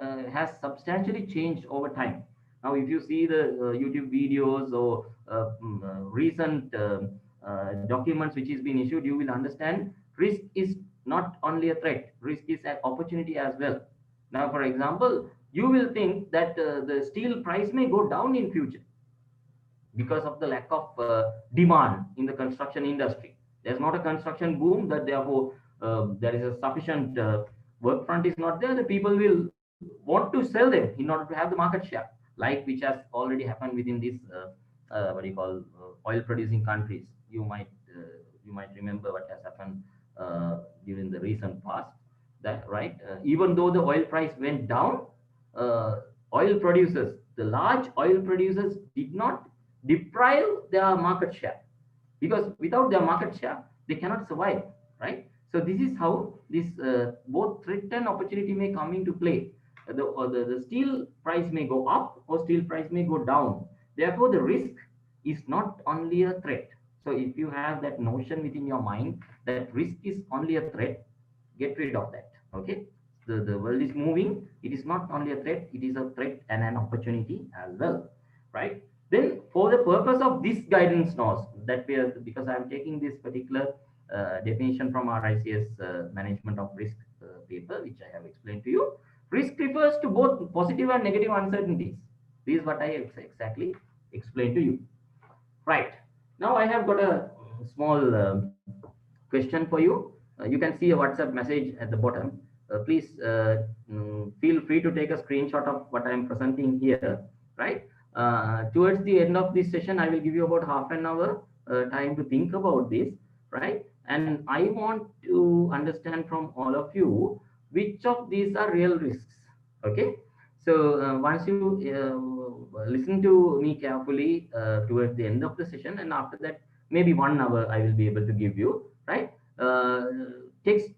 has substantially changed over time. Now, if you see the YouTube videos or recent documents which is being issued, you will understand risk is not only a threat, risk is an opportunity as well. Now, for example, you will think that the steel price may go down in future because of the lack of demand in the construction industry. There's not a construction boom, that therefore there is a sufficient work front is not there, the people will want to sell them in order to have the market share, like which has already happened within this what do you call oil producing countries. You might remember what has happened during the recent past. That right, even though the oil price went down, uh, oil producers, the large oil producers, did not deprive their market share, because without their market share they cannot survive, right? So this is how this both threat and opportunity may come into play. The steel price may go up or steel price may go down. Therefore the risk is not only a threat. So if you have that notion within your mind that risk is only a threat, get rid of that. Okay, the world is moving, it is not only a threat, it is a threat and an opportunity as well, right? Then for the purpose of this guidance notes that we are, because I'm taking this particular definition from our ICS management of risk paper, which I have explained to you. Risk refers to both positive and negative uncertainties. This is what I exactly explained to you. Right. Now I have got a small question for you. You can see a WhatsApp message at the bottom. Please feel free to take a screenshot of what I am presenting here. Right. Towards the end of this session, I will give you about half an hour time to think about this. Right. And I want to understand from all of you which of these are real risks. Okay. So once you listen to me carefully towards the end of the session, and after that, maybe 1 hour, I will be able to give you, right? Uh, Text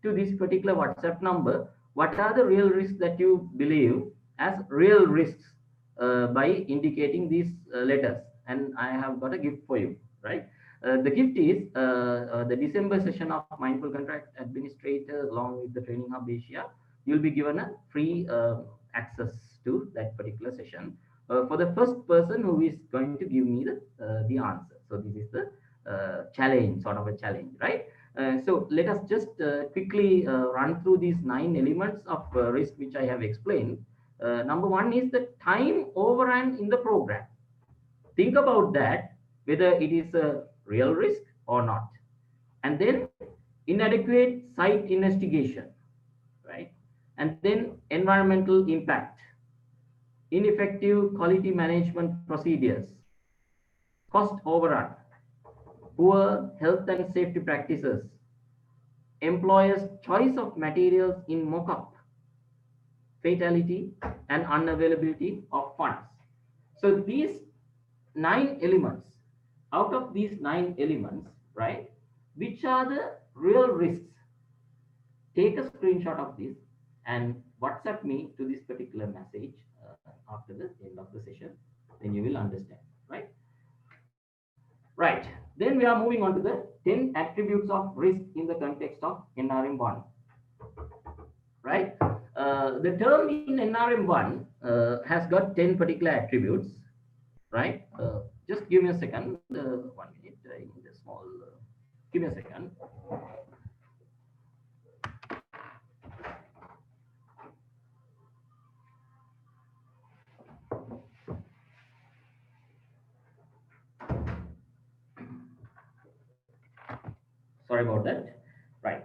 to this particular WhatsApp number. What are the real risks that you believe as real risks by indicating these letters? And I have got a gift for you, right? The gift is the December session of Mindful Contract Administrator along with the Training Hub Asia. You'll be given a free access to that particular session for the first person who is going to give me the answer. So this is the challenge, sort of a challenge, right? So let us just quickly run through these 9 elements of risk which I have explained. Number one is the time overrun in the program. Think about that, whether it is a real risk or not. And then inadequate site investigation, right? And then environmental impact, ineffective quality management procedures, cost overrun, poor health and safety practices, employers' choice of materials in mock-up, fatality, and unavailability of funds. So these 9 elements, out of these 9 elements, right, which are the real risks? Take a screenshot of this and WhatsApp me to this particular message after the end of the session. Then you will understand, right? Right. Then we are moving on to the 10 attributes of risk in the context of NRM1. Right. The term in NRM1 has got 10 particular attributes. Right. Just give me a second. 1 minute. I need a small. Give me a second. Sorry about that. Right.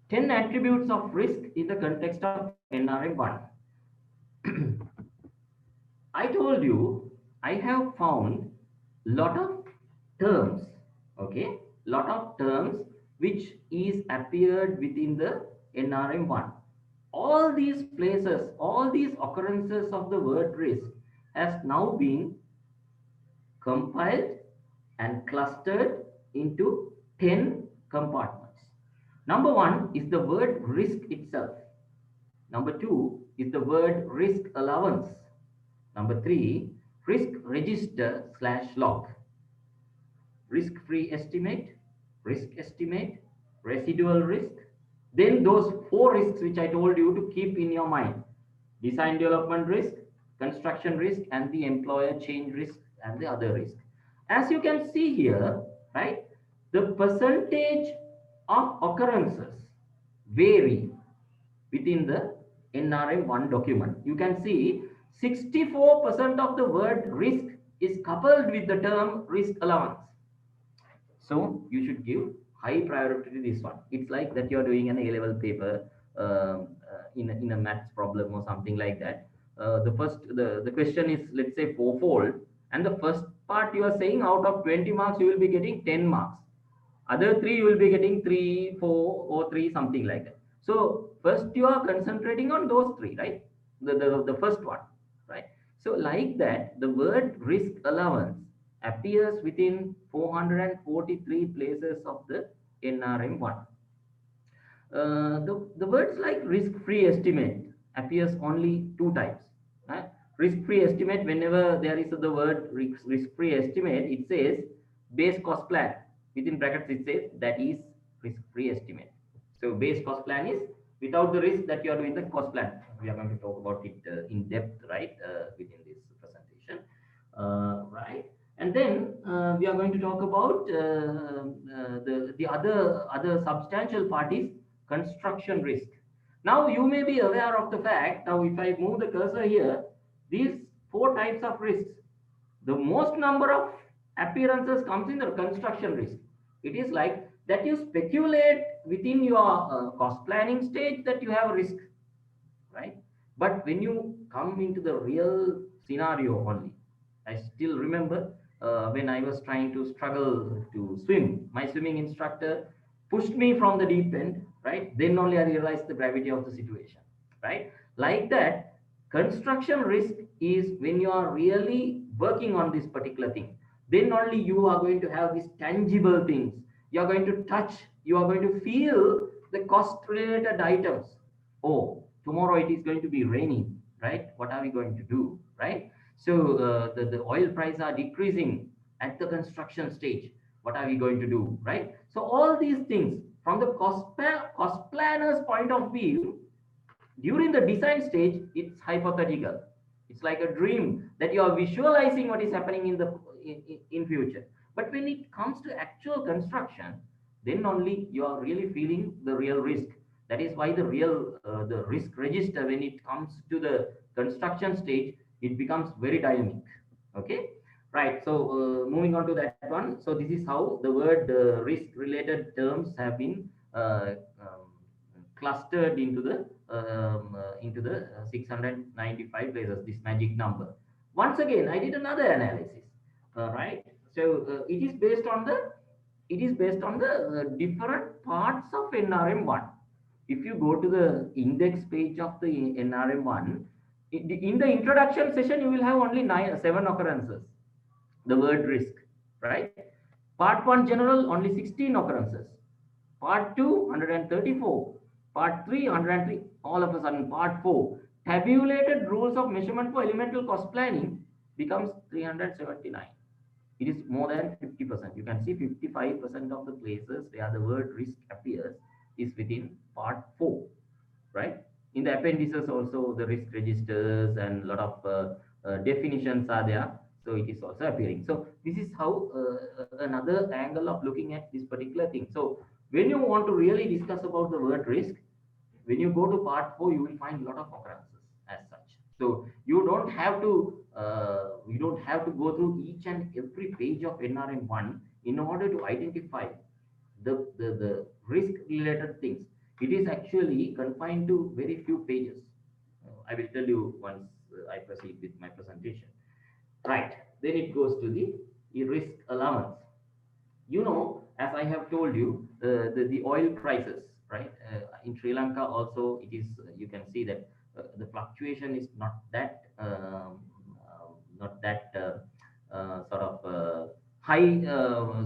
10 attributes of risk in the context of NRM1. I told you I have found lot of terms, okay, lot of terms which is appeared within the NRM1. All these places, all these occurrences of the word risk has now been compiled and clustered into 10 compartments. Number one is the word risk itself. Number two is the word risk allowance. Number three, risk register slash log. Risk-free estimate, risk estimate, residual risk. Then those 4 risks which I told you to keep in your mind. Design development risk, construction risk, and the employer change risk and the other risk. As you can see here, right, the percentage of occurrences vary within the NRM1 document. You can see 64% of the word risk is coupled with the term risk allowance. So you should give high priority to this one. It's like that you're doing an A-level paper in a maths problem or something like that. The question is, let's say, fourfold, and the first part you are saying out of 20 marks you will be getting 10 marks, other three you will be getting 3, 4, or 3, something like that. So first you are concentrating on those three, right? The first one, right? So like that, the word risk allowance appears within 443 places of the NRM1. The words like risk-free estimate appears only two times. Right? Risk-free estimate, whenever there is the word risk-free estimate, it says base cost plan. Within brackets, it says that is risk-free estimate. So base cost plan is without the risk that you are doing the cost plan. We are going to talk about it in depth, right, within this presentation, right? And then we are going to talk about the other substantial part is construction risk. Now you may be aware of the fact. Now, if I move the cursor here, these four types of risks, the most number of appearances comes in the construction risk. It is like that you speculate within your cost planning stage that you have a risk, right? But when you come into the real scenario only, I still remember when I was trying to struggle to swim, my swimming instructor pushed me from the deep end, right? Then only I realized the gravity of the situation, right? Like that, construction risk is when you are really working on this particular thing. Then only you are going to have these tangible things. You are going to touch, you are going to feel the cost related items. Oh, tomorrow it is going to be raining, right? What are we going to do, right? So the oil prices are decreasing at the construction stage. What are we going to do, right? So all these things from the cost planner's point of view, during the design stage, it's hypothetical. It's like a dream that you are visualizing what is happening in future. But when it comes to actual construction, then only you are really feeling the real risk. That is why the risk register, when it comes to the construction stage, it becomes very dynamic. Okay, right. So moving on to that one. So this is how the word risk related terms have been clustered into the 695 places, this magic number. Once again, I did another analysis, right? So it is based on the different parts of NRM1. If you go to the index page of the NRM1, in the introduction session, you will have only 7 occurrences, the word risk, right? Part 1 general, only 16 occurrences. Part 2, 134. Part 3, 103. All of a sudden, part 4, tabulated rules of measurement for elemental cost planning becomes 379. It is more than 50%. You can see 55% of the places where the word risk appears is within part 4, right? In the appendices also, the risk registers and a lot of definitions are there. So it is also appearing. So this is how another angle of looking at this particular thing. So when you want to really discuss about the word risk, when you go to part 4, you will find a lot of occurrences as such. So you don't have to go through each and every page of NRM1 in order to identify the risk related things. It is actually confined to very few pages. I will tell you once I proceed with my presentation. Right. Then it goes to the risk allowance. As I have told you, the oil prices, right? In Sri Lanka also, it is, you can see that the fluctuation is not that sort of high,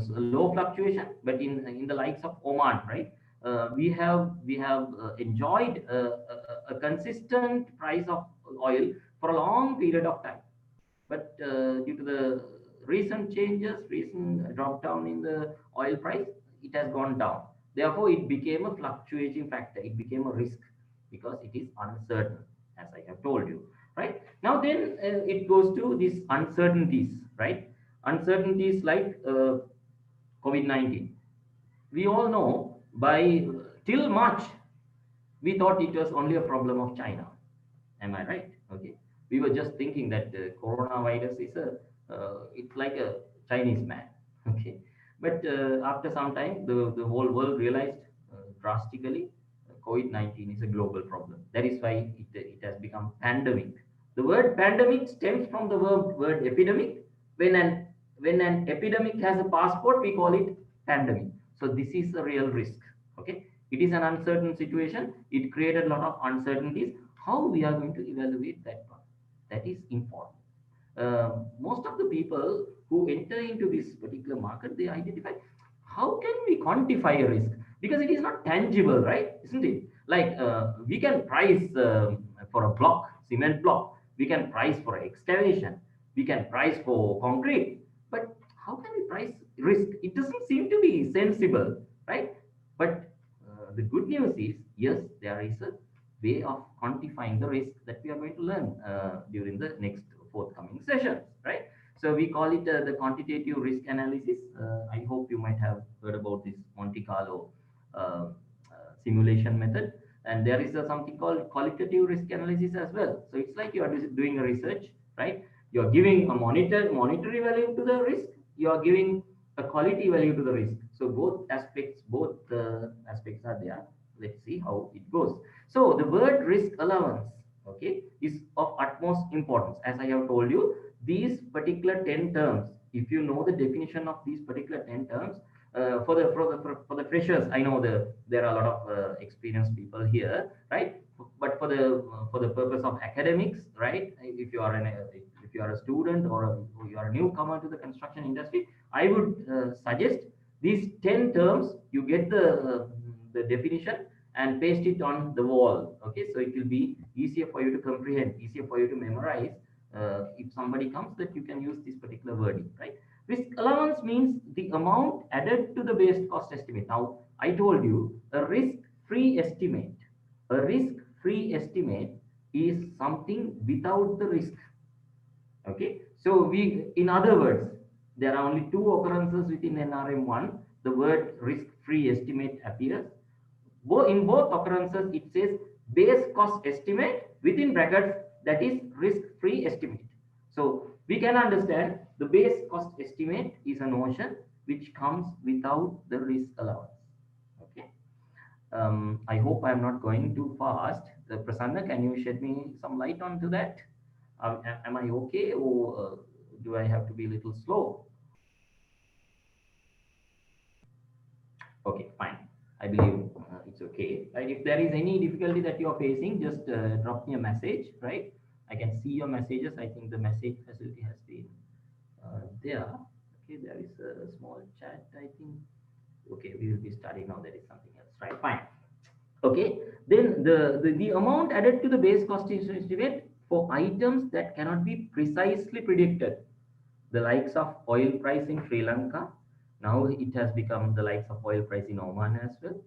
low fluctuation, but in the likes of Oman, right? We have enjoyed a consistent price of oil for a long period of time, but due to the recent changes, recent drop down in the oil price, it has gone down. Therefore, it became a fluctuating factor. It became a risk because it is uncertain, as I have told you. Right now, then it goes to these uncertainties. Right, uncertainties like COVID-19. We all know by till March, we thought it was only a problem of China. Am I right? Okay. We were just thinking that the coronavirus is it's like a Chinese man. Okay. But after some time, the whole world realized drastically COVID-19 is a global problem. That is why it has become pandemic. The word pandemic stems from the word epidemic. When an when an epidemic has a passport, we call it pandemic. So this is a real risk. Okay, it is an uncertain situation. It created a lot of uncertainties. How we are going to evaluate that one? That is important. Most of the people who enter into this particular market, they identify how can we quantify a risk, because it is not tangible, right? Isn't it? Like we can price for a block, cement block, we can price for excavation, we can price for concrete, but how can we price risk? It doesn't seem to be sensible, right? But the good news is, yes, there is a way of quantifying the risk that we are going to learn during the next forthcoming sessions, right? So we call it the quantitative risk analysis. I hope you might have heard about this Monte Carlo simulation method. And there is something called qualitative risk analysis as well. So it's like you are doing a research, right? You are giving a monetary value to the risk. You are giving a quality value to the risk. So both aspects are there. Let's see how it goes. So the word risk allowance, okay, is of utmost importance. As I have told you, these particular 10 terms, if you know the definition of these particular 10 terms, for the freshers, I know there are a lot of experienced people here, right? But for the purpose of academics, right? If you are a student, or you are a newcomer to the construction industry, I would suggest these 10 terms. You get the definition and paste it on the wall. Okay, so it will be easier for you to comprehend, easier for you to memorize. If somebody comes, that you can use this particular wording, right? Risk allowance means the amount added to the base cost estimate. Now, I told you a risk-free estimate. A risk-free estimate is something without the risk. Okay, so in other words, there are only two occurrences within NRM1. The word risk-free estimate appears. In both occurrences, it says base cost estimate within brackets, that is risk-free estimate. So we can understand the base cost estimate is a notion which comes without the risk allowance. Okay. I hope I am not going too fast. Prasanna, can you shed me some light onto that? Am I okay, or do I have to be a little slow? Okay, fine. I believe it's okay. Right? If there is any difficulty that you are facing, just drop me a message, right? I can see your messages. I think the message facility has been there. Okay, there is a small chat, I think. Okay, we will be starting now. There is something else, right? Fine. Okay, then the amount added to the base cost estimate for items that cannot be precisely predicted, the likes of oil price in Sri Lanka. Now it has become the likes of oil price in Oman as well.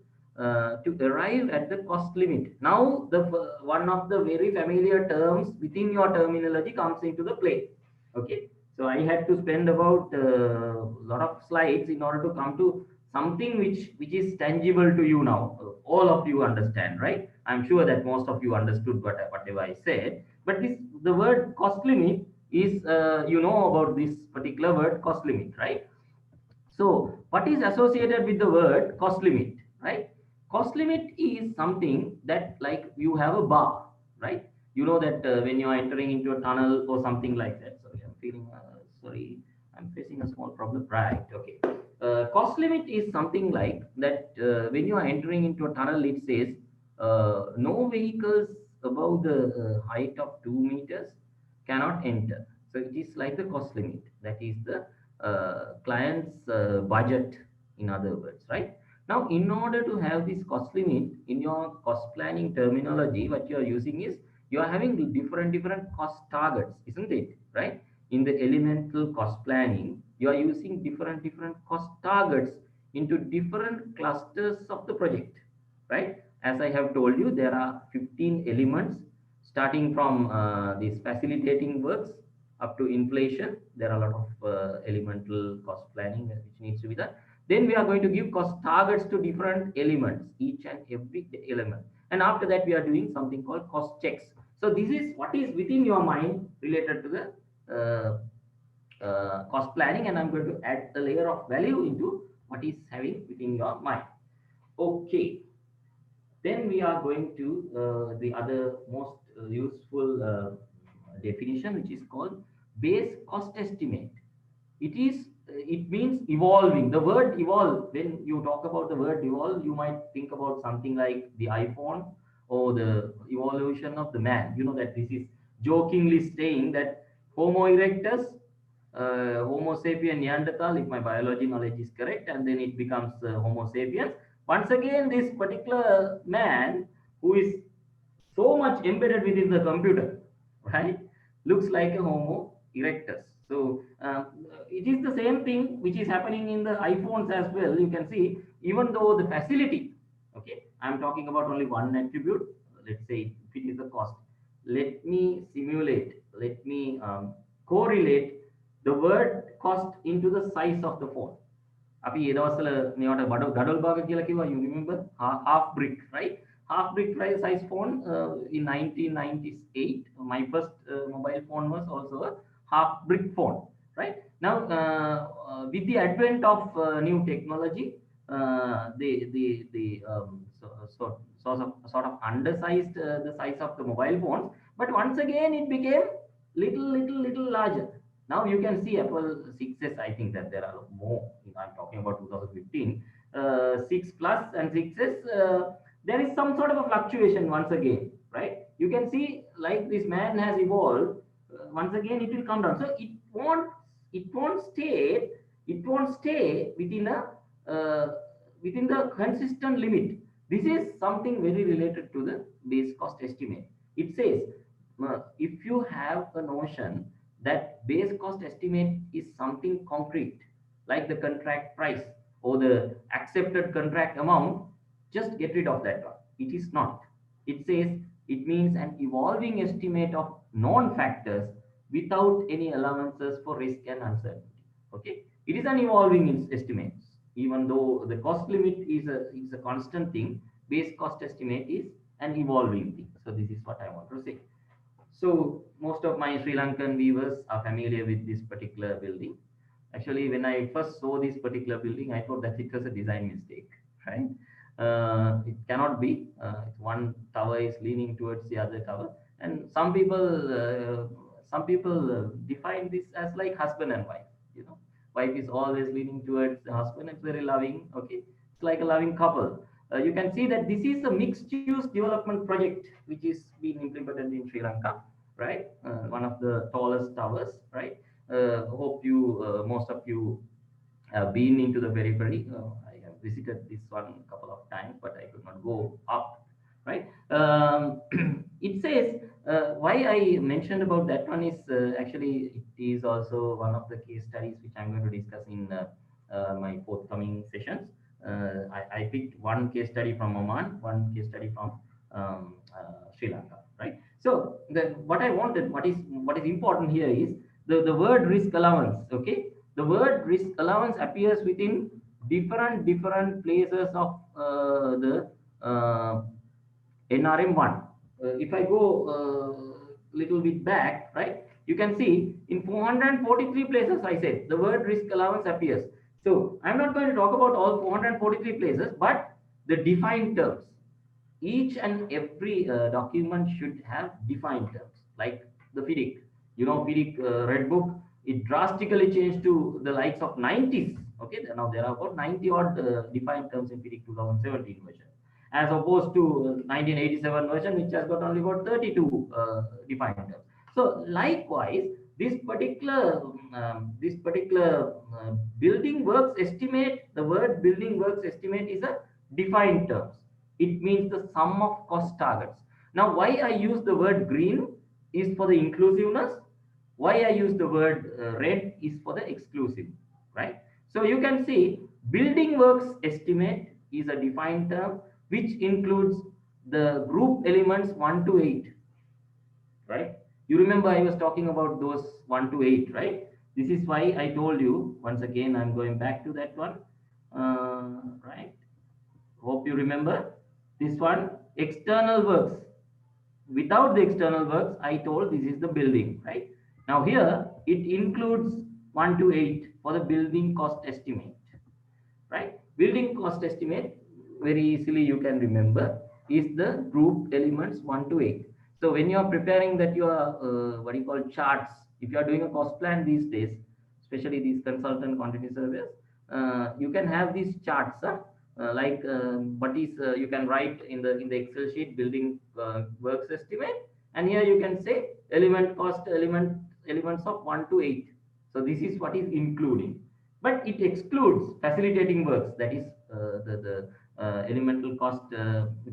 To arrive at the cost limit. Now the one of the very familiar terms within your terminology comes into the play. Okay, so I had to spend about a lot of slides in order to come to something which is tangible to you now. All of you understand, right? I'm sure that most of you understood whatever I said. But the word cost limit is you know about this particular word cost limit, right? So what is associated with the word cost limit, right? Cost limit is something that, like, you have a bar, right? You know that when you are entering into a tunnel or something like that. Sorry, I'm facing a small problem. Right, okay. Cost limit is something like that. When you are entering into a tunnel, it says no vehicles above the height of 2 meters cannot enter. So it is like the cost limit. That is the client's budget, in other words, right? Now, in order to have this cost limit in your cost planning terminology, what you are using is you are having different cost targets, isn't it? Right? In the elemental cost planning, you are using different cost targets into different clusters of the project, right? As I have told you, there are 15 elements starting from these facilitating works up to inflation. There are a lot of elemental cost planning which needs to be done. Then we are going to give cost targets to different elements, each and every element. And after that, we are doing something called cost checks. So this is what is within your mind related to the cost planning, and I'm going to add a layer of value into what is having within your mind. Okay. Then we are going to the other most useful definition, which is called base cost estimate. It means evolving. The word evolve, when you talk about the word evolve, you might think about something like the iPhone or the evolution of the man. You know that this is jokingly saying that Homo erectus, Homo sapien Neanderthal, if my biology knowledge is correct, and then it becomes Homo sapiens. Once again, this particular man who is so much embedded within the computer, right? Looks like a Homo erectus. So it is the same thing which is happening in the iPhones as well. You can see, even though the facility, okay, I'm talking about only one attribute. Let's say if it is the cost. Let me simulate. Let me correlate the word cost into the size of the phone. අපි ඒ දවස්වල මේවට ගඩොල් භාග කියලා කිව්වා, you remember, half brick, right? Half brick size phone in 1998. My first mobile phone was also a half brick phone, right? Now with the advent of new technology, they sort of undersized the size of the mobile phones, but once again it became little larger. Now you can see Apple 6s. I think that there are more. I'm talking about 2015, 6 plus and 6s. There is some sort of a fluctuation once again, right? You can see like this man has evolved. Once again, it will come down. So it won't stay within the consistent limit. This is something very related to the base cost estimate. It says if you have a notion that base cost estimate is something concrete, like the contract price or the accepted contract amount, just get rid of that one. It is not. It says it means an evolving estimate of known factors without any allowances for risk and uncertainty. Okay, it is an evolving estimate. Even though the cost limit is a constant thing, base cost estimate is an evolving thing. So this is what I want to say. So most of my Sri Lankan viewers are familiar with this particular building. Actually, when I first saw this particular building, I thought that it was a design mistake, right? It cannot be. One tower is leaning towards the other tower, and some people define this as like husband and wife. You know, wife is always leaning towards the husband. It's very loving. Okay, it's like a loving couple. You can see that this is a mixed-use development project which is being implemented in Sri Lanka, right? One of the tallest towers, right? Most of you have been into the periphery. I have visited this one a couple of times, but I could not go up, right? It says why I mentioned about that one is actually it is also one of the case studies which I'm going to discuss in my forthcoming sessions. I picked one case study from Oman, one case study from Sri Lanka, right? So what I wanted, what is important here is the word risk allowance. Okay, the word risk allowance appears within different places of the NRM1. If I go little bit back, right, you can see in 443 places I said the word risk allowance appears. So I'm not going to talk about all 443 places, but the defined terms. Each and every document should have defined terms, like the FIDIC. You know, FIDIC Red Book, it drastically changed to the likes of 90s. Okay, now there are about 90 odd defined terms in FIDIC 2017 version, as opposed to 1987 version, which has got only got 32 defined terms. So likewise, this particular building works estimate, the word building works estimate is a defined terms. It means the sum of cost targets. Now, why I use the word green is for the inclusiveness. Why I use the word red is for the exclusive, right? So you can see building works estimate is a defined term which includes the group elements 1 to 8, right? You remember I was talking about those 1 to 8, right? This is why I told you, once again, I'm going back to that one, right? Hope you remember this one, external works. Without the external works, I told this is the building, right? Now here, it includes 1 to 8 for the building cost estimate, right? Building cost estimate, very easily you can remember. is the group elements 1 to 8. So when you are preparing that your what do you call charts, if you are doing a cost plan these days, especially these consultant quantity surveys, you can have these charts, like what is you can write in the Excel sheet building works estimate, and here you can say element cost elements of 1 to 8. So this is what is including, but it excludes facilitating works, that is the elemental cost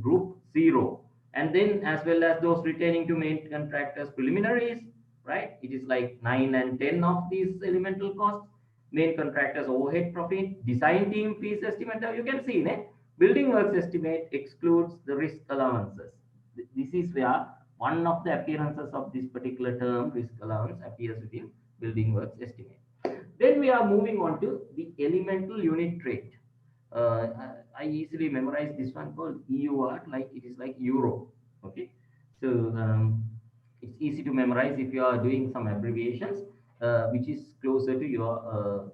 group 0, and then as well as those retaining to main contractors preliminaries, right? It is like 9 and 10 of these elemental costs, main contractors overhead profit, design team fees estimate. Now you can see, building works estimate excludes the risk allowances. This is where one of the appearances of this particular term, risk allowance, appears within building works estimate. Then we are moving on to the elemental unit rate. I easily memorize this one called EUR, like it is like euro. Okay, so it's easy to memorize if you are doing some abbreviations, which is closer to your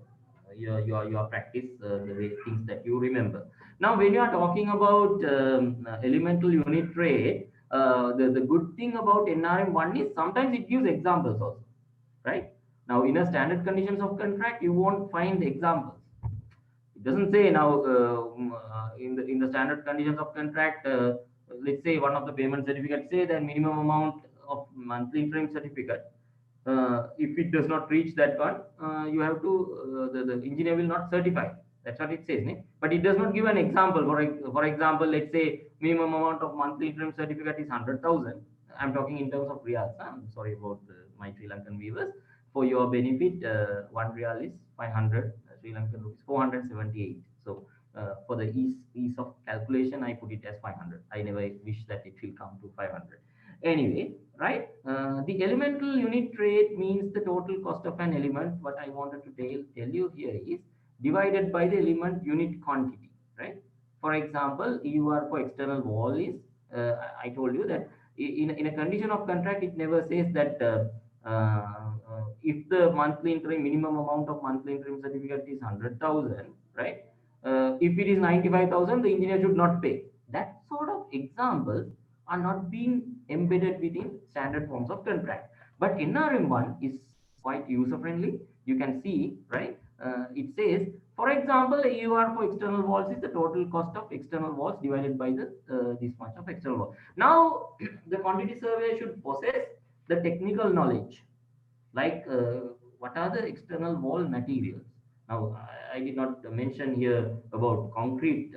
practice, the way things that you remember. Now, when you are talking about elemental unit rate, the good thing about NRM one is sometimes it gives examples also, right? Now, in a standard conditions of contract, you won't find examples. It doesn't say now in the standard conditions of contract. Let's say one of the payment certificates say that minimum amount of monthly interim certificate. If it does not reach that one, you have to the engineer will not certify. That's what it says, ne? But it does not give an example. For example, let's say minimum amount of monthly interim certificate is 100,000. I'm talking in terms of riyals. I'm sorry about my Sri Lankan viewers. For your benefit, one real is 500 Sri Lankan rupees, 478. So for the ease of calculation, I put it as 500. I never wish that it will come to 500. Anyway, right? The elemental unit rate means the total cost of an element. What I wanted to tell you here is divided by the element unit quantity, right? For example, EUR for external wall is, I told you that in a condition of contract, it never says that if the monthly interim minimum amount of monthly interim certificate is 100,000, right? If it is 95,000, the engineer should not pay. That sort of examples are not being embedded within standard forms of contract. But NRM1 is quite user friendly. You can see, right? It says, for example, EUR for external walls is the total cost of external walls divided by the this much of external wall. Now, the quantity survey should possess the technical knowledge, like what are the external wall materials. Now, I did not mention here about concrete,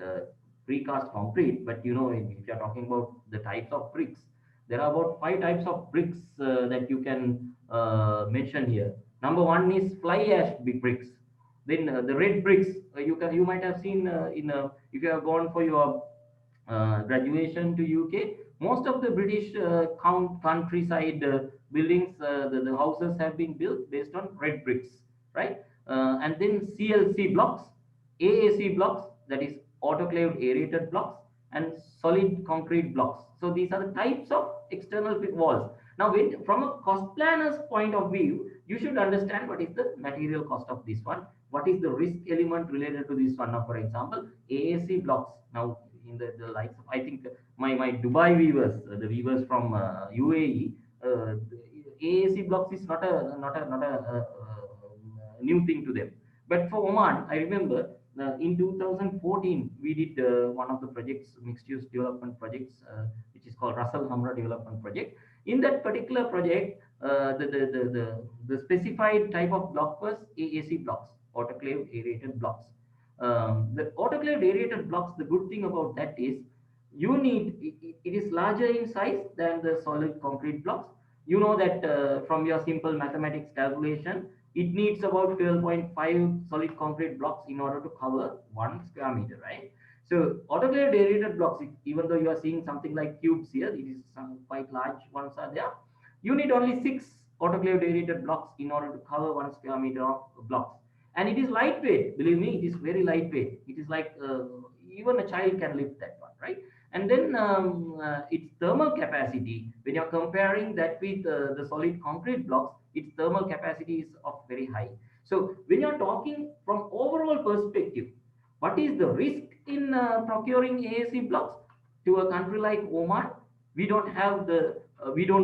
precast concrete, but if you're talking about the types of bricks, there are about 5 types of bricks that you can mention here. Number one is fly ash bricks. Then the red bricks, you might have seen if you have gone for your graduation to UK, most of the British countryside buildings, the houses have been built based on red bricks, right? And then CLC blocks, AAC blocks, that is autoclaved aerated blocks, and solid concrete blocks. So these are the types of external walls. Now, from a cost planner's point of view, you should understand what is the material cost of this one, what is the risk element related to this one. Now, for example, AAC blocks. Now, in the likes of, I think my Dubai viewers, the viewers from UAE, AAC blocks is not a new thing to them. But for Oman, I remember in 2014 we did one of the projects, mixed use development projects, which is called Russell Hamra Development Project. In that particular project, the specified type of block was AAC blocks, autoclave aerated blocks. The autoclaved aerated blocks, the good thing about that is it is larger in size than the solid concrete blocks. You know that from your simple mathematics calculation, it needs about 12.5 solid concrete blocks in order to cover 1 square meter, right? So autoclaved aerated blocks, even though you are seeing something like cubes here, it is some quite large ones are there. You need only 6 autoclaved aerated blocks in order to cover 1 square meter of blocks, and it is lightweight. Believe me, it is very lightweight. It is like even a child can lift that one, right? And then its thermal capacity, when you're comparing that with the solid concrete blocks, its thermal capacity is of very high. So when you're talking from overall perspective, what is the risk in procuring AAC blocks? To a country like Oman, we don't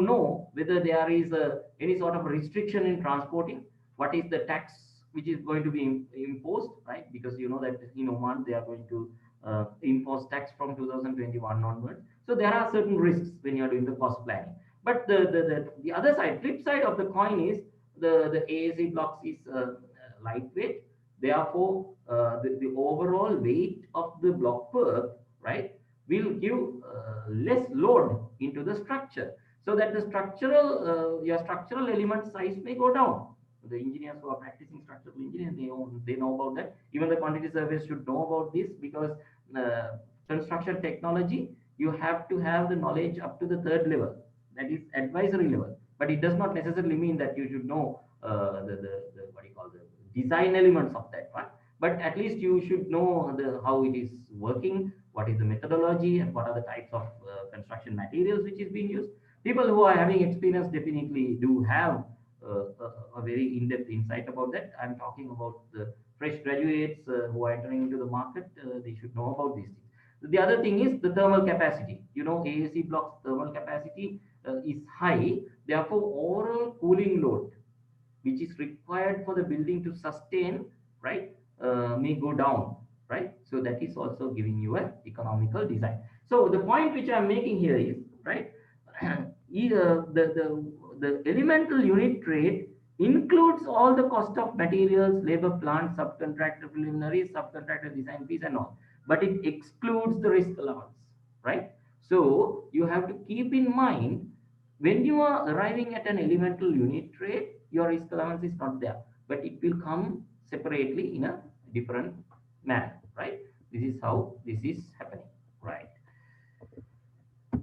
know whether there is any sort of restriction in transporting. What is the tax which is going to be imposed, right? Because you know that in Oman they are going to impose tax from 2021 onwards. So there are certain risks when you are doing the cost planning. But the other side, flip side of the coin is the AAC blocks is lightweight. Therefore, the overall weight of the block work, right, will give less load into the structure, so that the your structural element size may go down. The engineers who are practicing structural engineering, they know about that. Even the quantity surveyors should know about this, because uh, construction technology, you have to have the knowledge up to the third level, that is advisory level. But it does not necessarily mean that you should know the what do you call, the design elements of that one. But at least you should know how it is working, what is the methodology, and what are the types of construction materials which is being used. People who are having experience definitely do have a very in-depth insight about that. I'm talking about the fresh graduates who are entering into the market. They should know about these things. The other thing is the thermal capacity. You know, AAC blocks thermal capacity is high. Therefore, overall cooling load which is required for the building to sustain, right, may go down, right? So that is also giving you a economical design. So the point which I'm making here is, right, the elemental unit rate includes all the cost of materials, labor, plant, subcontractor preliminaries, subcontractor design fees, and all, but it excludes the risk allowance, right? So you have to keep in mind, when you are arriving at an elemental unit rate, your risk allowance is not there, but it will come separately in a different manner, right? This is how this is happening, right?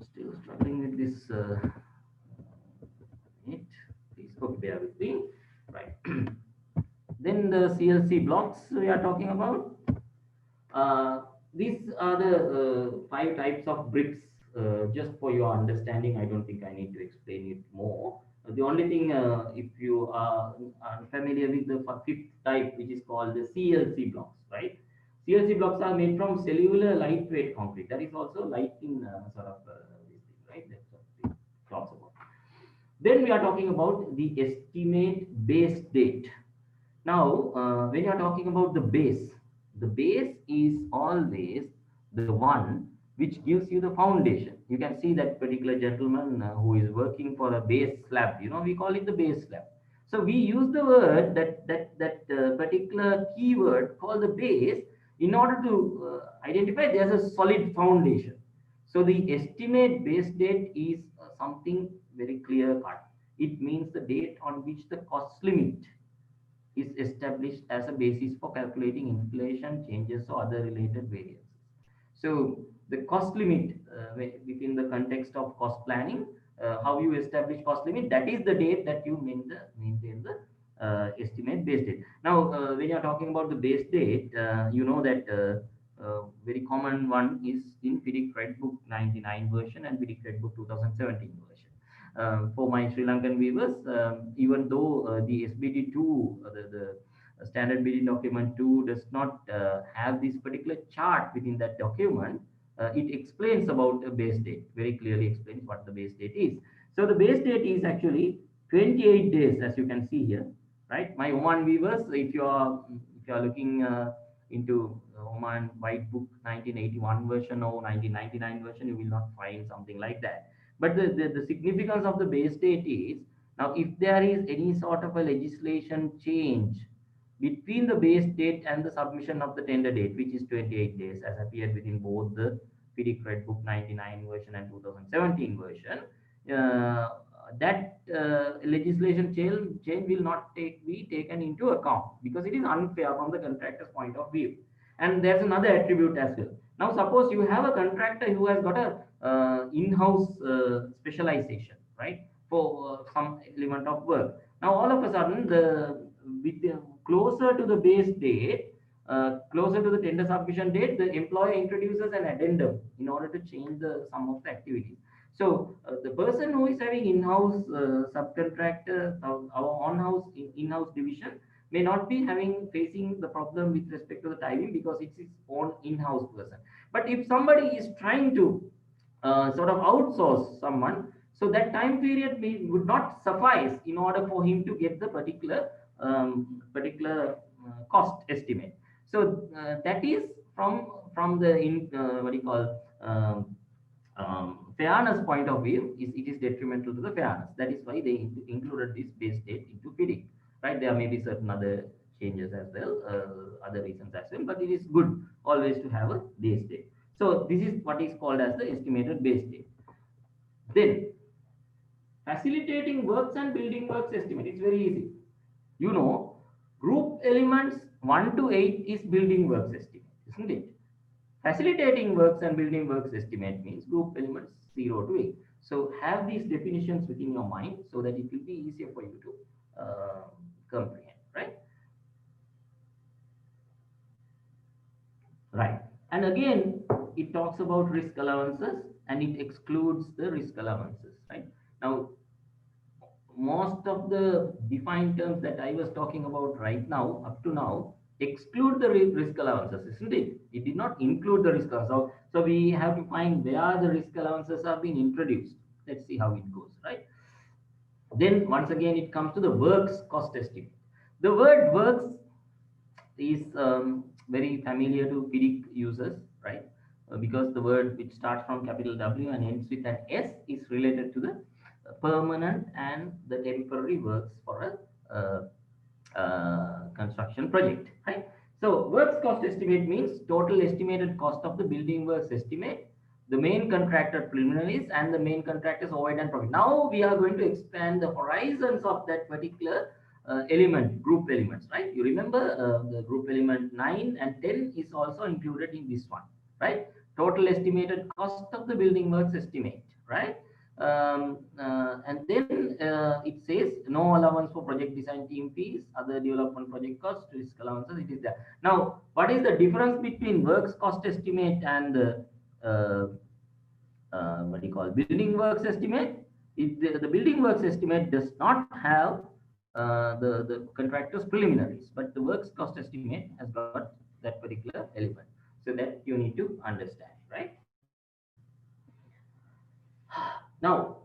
Still struggling with this. It, please, okay, bear with me, right? Then the CLC blocks we are talking about. Uh, these are the five types of bricks. Just for your understanding, I don't think I need to explain it more. The only thing, if you are familiar with the fifth type, which is called the CLC blocks, right? CLC blocks are made from cellular lightweight concrete. That is also light in sort of this thing, right? That's what it talks about. Then we are talking about the estimate base date. Now, when you are talking about the base is always the one which gives you the foundation. You can see that particular gentleman who is working for a base slab. You know, we call it the base slab. So we use the word that particular keyword called the base in order to identify there's a solid foundation. So the estimate base date is something very clear cut. It means the date on which the cost limit is established as a basis for calculating inflation changes or other related variances. So the cost limit within the context of cost planning, how you establish cost limit, that is the date that you maintain the estimate base date. Now, when you are talking about the base date, you know that very common one is in FIDIC Red Book 99 version and FIDIC Red Book 2017 version. For my Sri Lankan viewers, even though the SBD2, the standard bidding document 2 does not have this particular chart within that document, it explains about a base date, very clearly explains what the base date is. So the base date is actually 28 days, as you can see here, right? My Oman viewers, if you are looking into Oman White Book 1981 version or 1999 version, you will not find something like that. But the significance of the base date is, now if there is any sort of a legislation change between the base date and the submission of the tender date, which is 28 days, as appeared within both the FIDIC Red Book 99 version and 2017 version, uh, that legislation change will not be taken into account, because it is unfair from the contractor's point of view. And there's another attribute as well. Now, suppose you have a contractor who has got a in-house specialization, right, for some element of work. Now, all of a sudden, with the closer to the base date, closer to the tender submission date, the employer introduces an addendum in order to change some of the activities. So the person who is having in-house subcontractor, our on-house in-house division, may not be having facing the problem with respect to the timing, because it's his own in-house person. But if somebody is trying to sort of outsource someone. So that time period would not suffice in order for him to get the particular cost estimate. So that is from the what do you call fairness point of view, it is detrimental to the fairness. That is why they included this base date into bidding, right? There may be certain other changes as well, other reasons as well, but it is good always to have a base date. So this is what is called as the estimated base date. Then facilitating works and building works estimate. It's very easy. You know, group elements 1 to 8 is building works estimate, isn't it? Facilitating works and building works estimate means group elements 0 to 8. So have these definitions within your mind so that it will be easier for you to comprehend, right? Right. And again, it talks about risk allowances and it excludes the risk allowances, right? Now, most of the defined terms that I was talking about right now, up to now, exclude the risk allowances, isn't it? It did not include the risk allowances. So we have to find where the risk allowances have been introduced. Let's see how it goes, right? Then once again, it comes to the works cost estimate. The word works is very familiar to PDIC users, right? Because the word which starts from capital W and ends with an S is related to the permanent and the temporary works for a construction project, right? So works cost estimate means total estimated cost of the building works estimate, the main contractor preliminaries, and the main contractor's overhead and profit. Now we are going to expand the horizons of that particular element, group elements, right? You remember the group element 9 and 10 is also included in this one, right? Total estimated cost of the building works estimate, right? And then it says no allowance for project design team fees, other development project costs, risk allowances. It is there. Now, what is the difference between works cost estimate and what do you call building works estimate? The building works estimate does not have the contractor's preliminaries, but the works cost estimate has got that particular element. So that you need to understand, right? Now,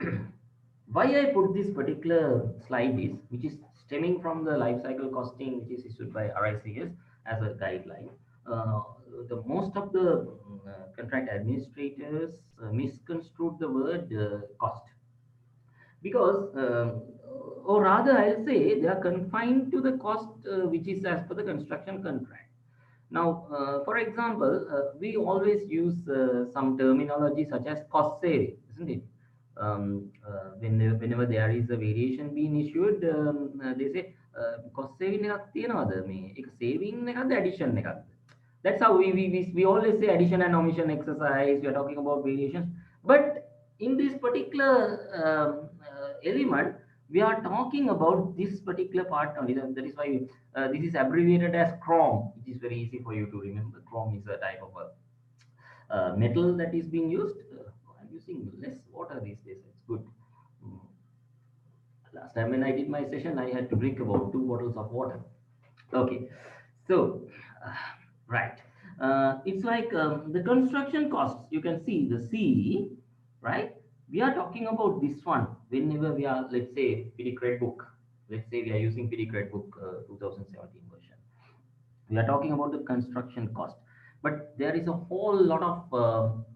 why I put this particular slide is, which is stemming from the life cycle costing, which is issued by RICS as a guideline. Uh, the most of the contract administrators misconstrued the word cost because, or rather, I'll say they are confined to the cost which is as per the construction contract. Now, for example, we always use some terminology such as cost saving, isn't it? Whenever there is a variation being issued, they say cost saving එකක් තියනවාද මේ ඒක saving එකක්ද addition එකක්ද? That's how we always say addition and omission exercise. We are talking about variations, but in this particular element, we are talking about this particular part only. That is why this is abbreviated as chrome. It is very easy for you to remember. Chrome is a type of a metal that is being used. I'm using less water these days. It's good. Mm. Last time when I did my session, I had to drink about 2 bottles of water. Okay, so uh, right, it's like the construction costs. You can see the C, right? We are talking about this one whenever we are, let's say, PD Credit Book. Let's say we are using PD Credit Book 2017 version. We are talking about the construction cost, but there is a whole lot of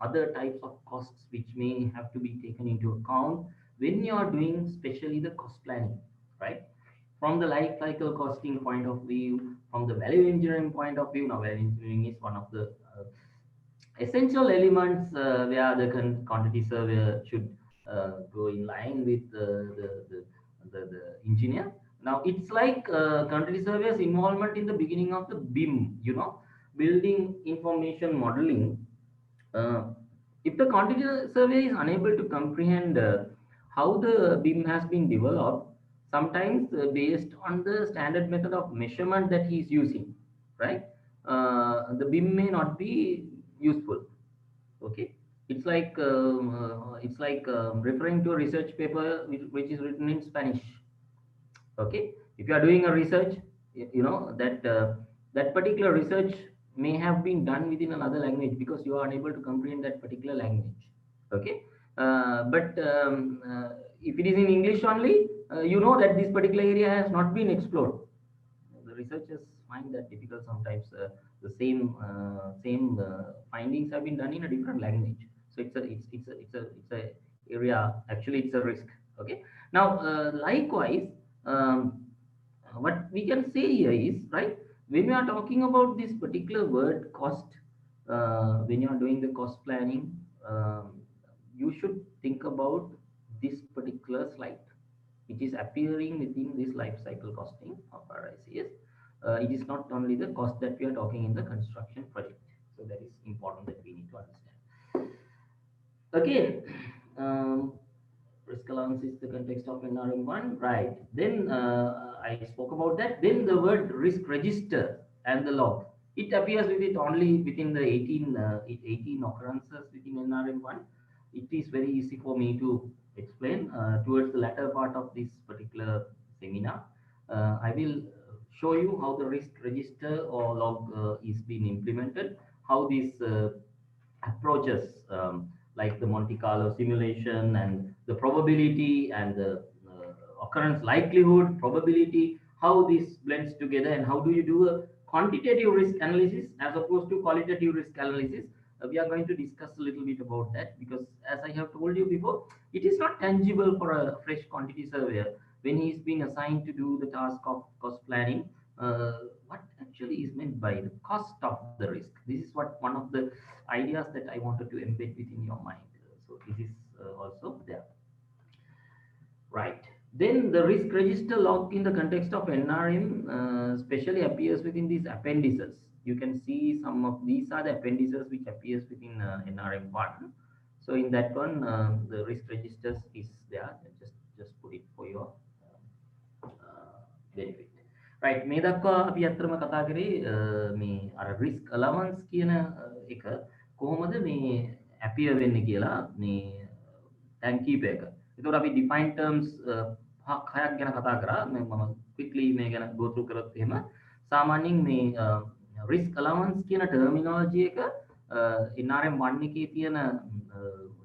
other types of costs which may have to be taken into account when you are doing, especially the cost planning, right? From the life cycle costing point of view, from the value engineering point of view. Now, value engineering is one of the essential elements where the quantity surveyor should go in line with the engineer. Now, it's like quantity surveyor's involvement in the beginning of the BIM, building information modeling. uh, if the quantity survey is unable to comprehend how the beam has been developed, sometimes based on the standard method of measurement that he is using, right? The beam may not be useful. Okay, it's like referring to a research paper which is written in Spanish. Okay, if you are doing a research, you know that that particular research may have been done within another language because you are unable to comprehend that particular language. Okay, but if it is in English only, you know that this particular area has not been explored. The researchers find that difficult sometimes. The same findings have been done in a different language. So it's a area. Actually, it's a risk. Okay. Now, likewise, um, what we can say here is, right, when we are talking about this particular word cost, when you are doing the cost planning, you should think about this particular slide which is appearing within this life cycle costing of RICS. It is not only the cost that we are talking in the construction project. So that is important that we need to understand. Again, risk allowance is the context of NRM1, right? Then I spoke about that. Then the word risk register and the log. It appears with it only within the 18 occurrences within NRM1. It is very easy for me to explain towards the latter part of this particular seminar. I will show you how the risk register or log is being implemented, how these approaches like the Monte Carlo simulation and the probability and the occurrence likelihood probability, how this blends together and how do you do a quantitative risk analysis as opposed to qualitative risk analysis. We are going to discuss a little bit about that because as I have told you before, it is not tangible for a fresh quantity surveyor when he is being assigned to do the task of cost planning. What actually is meant by the cost of the risk? This is what one of the ideas that I wanted to embed within your mind. So this is also there. Right. Then the risk register log in the context of NRM specially appears within these appendices. You can see some of these are the appendices which appears within NRM1. So in that one, the risk registers is there. Just put it for your benefit. Right. මේ දක්වා අපි අත්‍තරම කතා කරේ මේ අර risk allowance කියන එක කොහොමද මේ appear වෙන්නේ කියලා මේ thank කීපයක. ඒතකොට අපි defined terms පහක් හයක් ගැන කතා කරා. මම quickly මේ ගැන go through කරොත් එහෙම සාමාන්‍යයෙන් මේ risk allowance කියන terminology එක NRM 1 එකේ තියෙන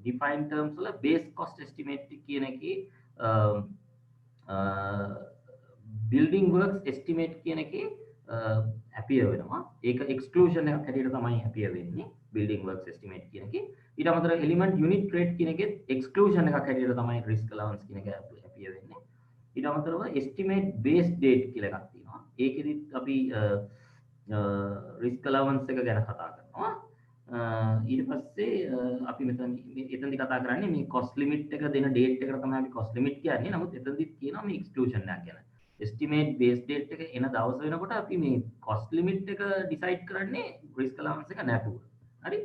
defined terms වල base cost estimate කියන එකේ building works estimate කියන එකේ appear වෙනවා. ඒක exclusion එකක් හැටියට තමයි appear වෙන්නේ. building works estimate කියන එකේ. ඊට අමතරව element unit rate කියන එකේ exclusion එකක් හැටියට තමයි risk allowance කියන එක appear වෙන්නේ. ඊට අමතරව estimate base date කියලා එකක් තියෙනවා. ඒකෙදිත් අපි risk allowance එක ගැන කතා කරනවා. ඊට පස්සේ අපි එතනදි කතා කරන්නේ මේ cost limit එක දෙන date එකට තමයි අපි cost limit කියන්නේ. නමුත් එතනදිත් කියනවා මේ exclusion එකක් ගැන. estimate base date එක එන දවස වෙනකොට අපි මේ cost limit එක decide කරන්නේ risk allowance එක නැතුව. හරි?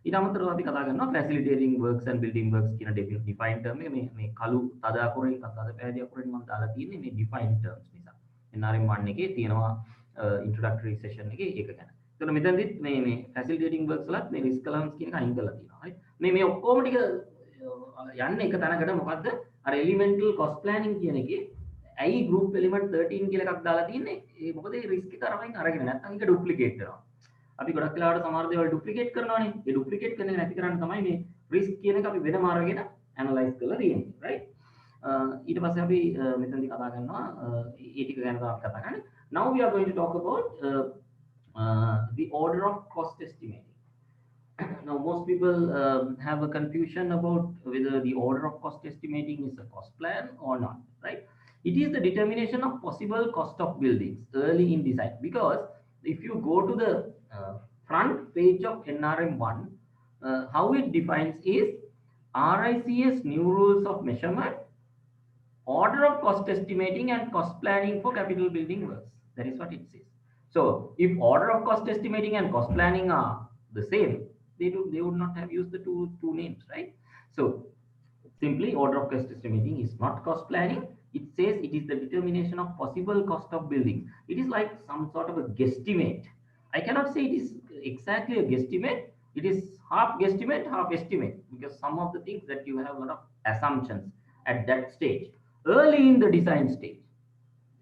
ඊට අමතරව අපි කතා කරනවා facilitating works and building works කියන defined term එක මේ කළු තද අකුරෙන් තද පැහැදිලි අකුරෙන් මම දාලා තියෙන්නේ මේ defined terms නිසා. NRM 1 එකේ තියෙනවා introductory session එකේ ඒක ගැන. එතකොට මෙතනදිත් මේ facilitating works වලත් මේ risk allowance කියන එක අයින් කරලා තියෙනවා. හරි? මේ ඔක්කොම ටික යන්නේ එක තැනකට මොකද්ද? අර elemental cost planning කියන එකේ ඇයි group element 13 කියලා එකක් දාලා තියන්නේ? ඒ මොකද මේ risk එක අරගෙන නැත්නම් ඒක duplicate කරනවා. අපි ගොඩක් වෙලාවට සමහර දේවල් duplicate කරනවානේ. ඒ duplicate කරන එක නැති කරන්න තමයි මේ risk කියන එක අපි වෙනම අරගෙන analyze කරලා තියෙන්නේ. right? ඊට පස්සේ අපි මෙතනදී කතා කරනවා ඒ ටික ගැන තමයි කතා කරන්නේ. Now we are going to talk about the order of cost estimating. Now, most people have a confusion about whether the order of cost estimating is a cost plan or not, right? It is the determination of possible cost of buildings early in design. Because if you go to the front page of NRM1, how it defines is RICS new rules of measurement, order of cost estimating and cost planning for capital building works. That is what it says. So if order of cost estimating and cost planning are the same, they would not have used the two names, right? So simply order of cost estimating is not cost planning. It says it is the determination of possible cost of building. It is like some sort of a guesstimate. I cannot say it is exactly a guesstimate. It is half guesstimate, half estimate, because some of the things that you have a lot of assumptions at that stage, early in the design stage.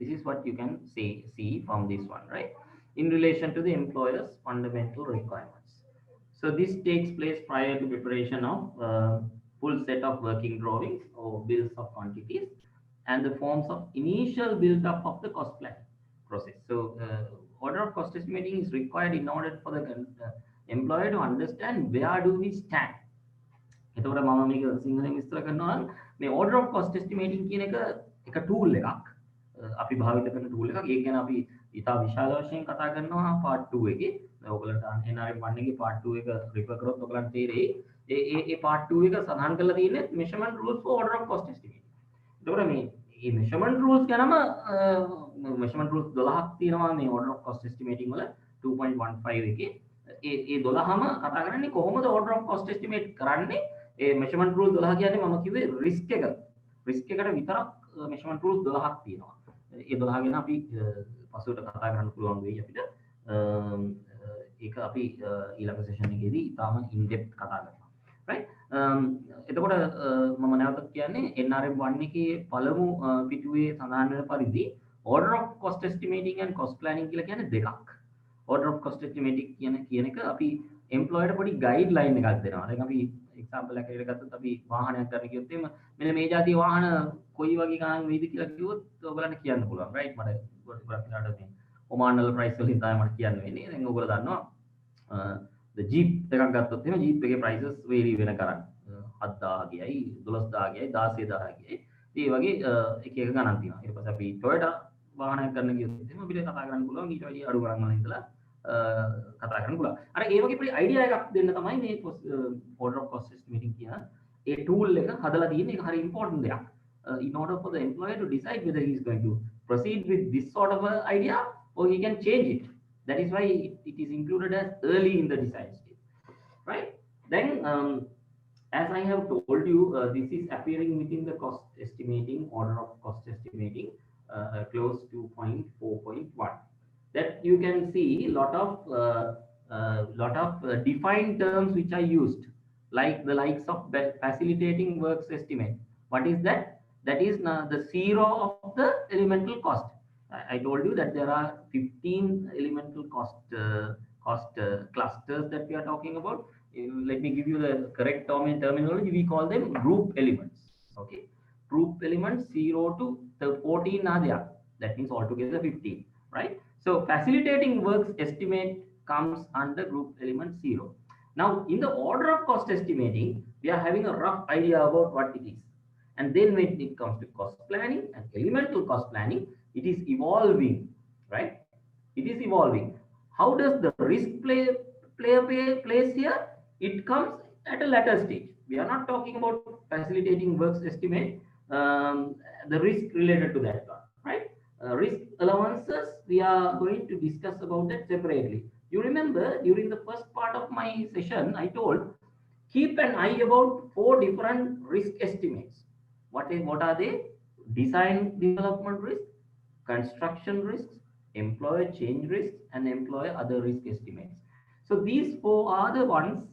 This is what you can see from this one, right? In relation to the employer's fundamental requirements. So this takes place prior to preparation of full set of working drawings or bills of quantities, and the forms of initial build-up of the cost plan process. So, order of cost estimating is required in order for the employer to understand where do we stand. එතකොට මම මේක සිංහලෙන් විස්තර කරනවා නම් මේ order of cost estimating කියන එක tool එකක්. අපි භාවිත කරන tool එකක්. ඒක ගැන අපි ඉතා විශාල වශයෙන් කතා කරනවා part 2 එකේ. දැන් ඔයගලන්ට NRM 1 එකේ part 2 එක refer කරොත් ඔයගලන්ට තේරෙයි. ඒ part 2 එක සඳහන් කරලා තියෙන්නේ measurement rules for order of cost estimating. එතකොට මේ measurement rules ගැනම measurement rules 12ක් තියෙනවා මේ order of cost estimating වල 2.15 එකේ. ඒ 12ම කතා කරන්නේ කොහොමද order of cost estimate කරන්නේ. ඒ measurement rules 12 කියන්නේ මම කිව්වේ risk එකට විතරක් measurement rules 12ක් තියෙනවා. ඒ 12 ගැන අපි පසුවට කතා කරන්න පුළුවන් වෙයි අපිට. ඒක අපි ඊළඟ session එකේදී ඊටාම in depth කතා කරනවා. right. එතකොට මම නැවතත් කියන්නේ NRM 1 එකේ පළමු පිටුවේ සඳහන් වෙන පරිදි order of cost estimating and cost planning කියලා කියන්නේ දෙකක්. order of cost estimating කියන එක අපි employer පොඩි guideline එකක් දෙනවා. දැන් අපි example එකකට ගත්තොත් අපි වාහනයක් ගන්න කිව්වොත් එහෙම මෙන්න මේ જાතිය වාහන කොයි වගේ ගණන් වෙයිද කියලා කිව්වොත් ඔයගලන්ට කියන්න පුළුවන්. right. මට ගොඩක් වෙලාවට මේ ඔමාන් වල price වලින් තමයි මට කියන්න වෙන්නේ. දැන් ඔයගොල්ලෝ දන්නවා the jeep එකක් ගත්තොත් එහෙම jeep එකේ prices vary වෙන කරන් 7000 ගියයි 12000 ගියයි 16000 ගියයි. ඒ වගේ එක එක ගණන් තියෙනවා. ඊට පස්සේ අපි Toyota වාහනයක් ගන්න ගියොත් එහෙම අපිට කතා කරන්න පුළුවන් ඊට වැඩි අඩු ගණන් වල ඉඳලා කතා කරන්න පුළුවන්. අර ඒ වගේ පොඩි අයිඩියා එකක් දෙන්න තමයි මේ order of cost estimating කියන ඒ tool එක හදලා තියෙන්නේ. ඒක හරි important දෙයක්. In order for the employer to decide whether he is going to proceed with this sort of a idea or he can change it. That is why it is included as early in the design stage. Right. Then as I have told you, this is appearing within the cost estimating, order of cost estimating, close to 4.1. That you can see lot of defined terms which are used, like the likes of facilitating works estimate. What is that? That is the zero of the elemental cost. I told you that there are 15 elemental cost clusters that we are talking about. Let me give you the correct terminology. We call them group elements. Okay, group elements 0 to 14 are there. That means altogether 15. Right. So facilitating works estimate comes under group element 0. Now, in the order of cost estimating, we are having a rough idea about what it is. And then when it comes to cost planning and elemental cost planning, it is evolving, right? It is evolving. How does the risk place here? It comes at a later stage. We are not talking about facilitating works estimate, the risk related to that one, right? Risk allowances, we are going to discuss about that separately. You remember during the first part of my session, I told keep an eye about 4 different risk estimates. What are they? Design development risk, construction risks, employer change risks, and employer other risk estimates. So these 4 are the ones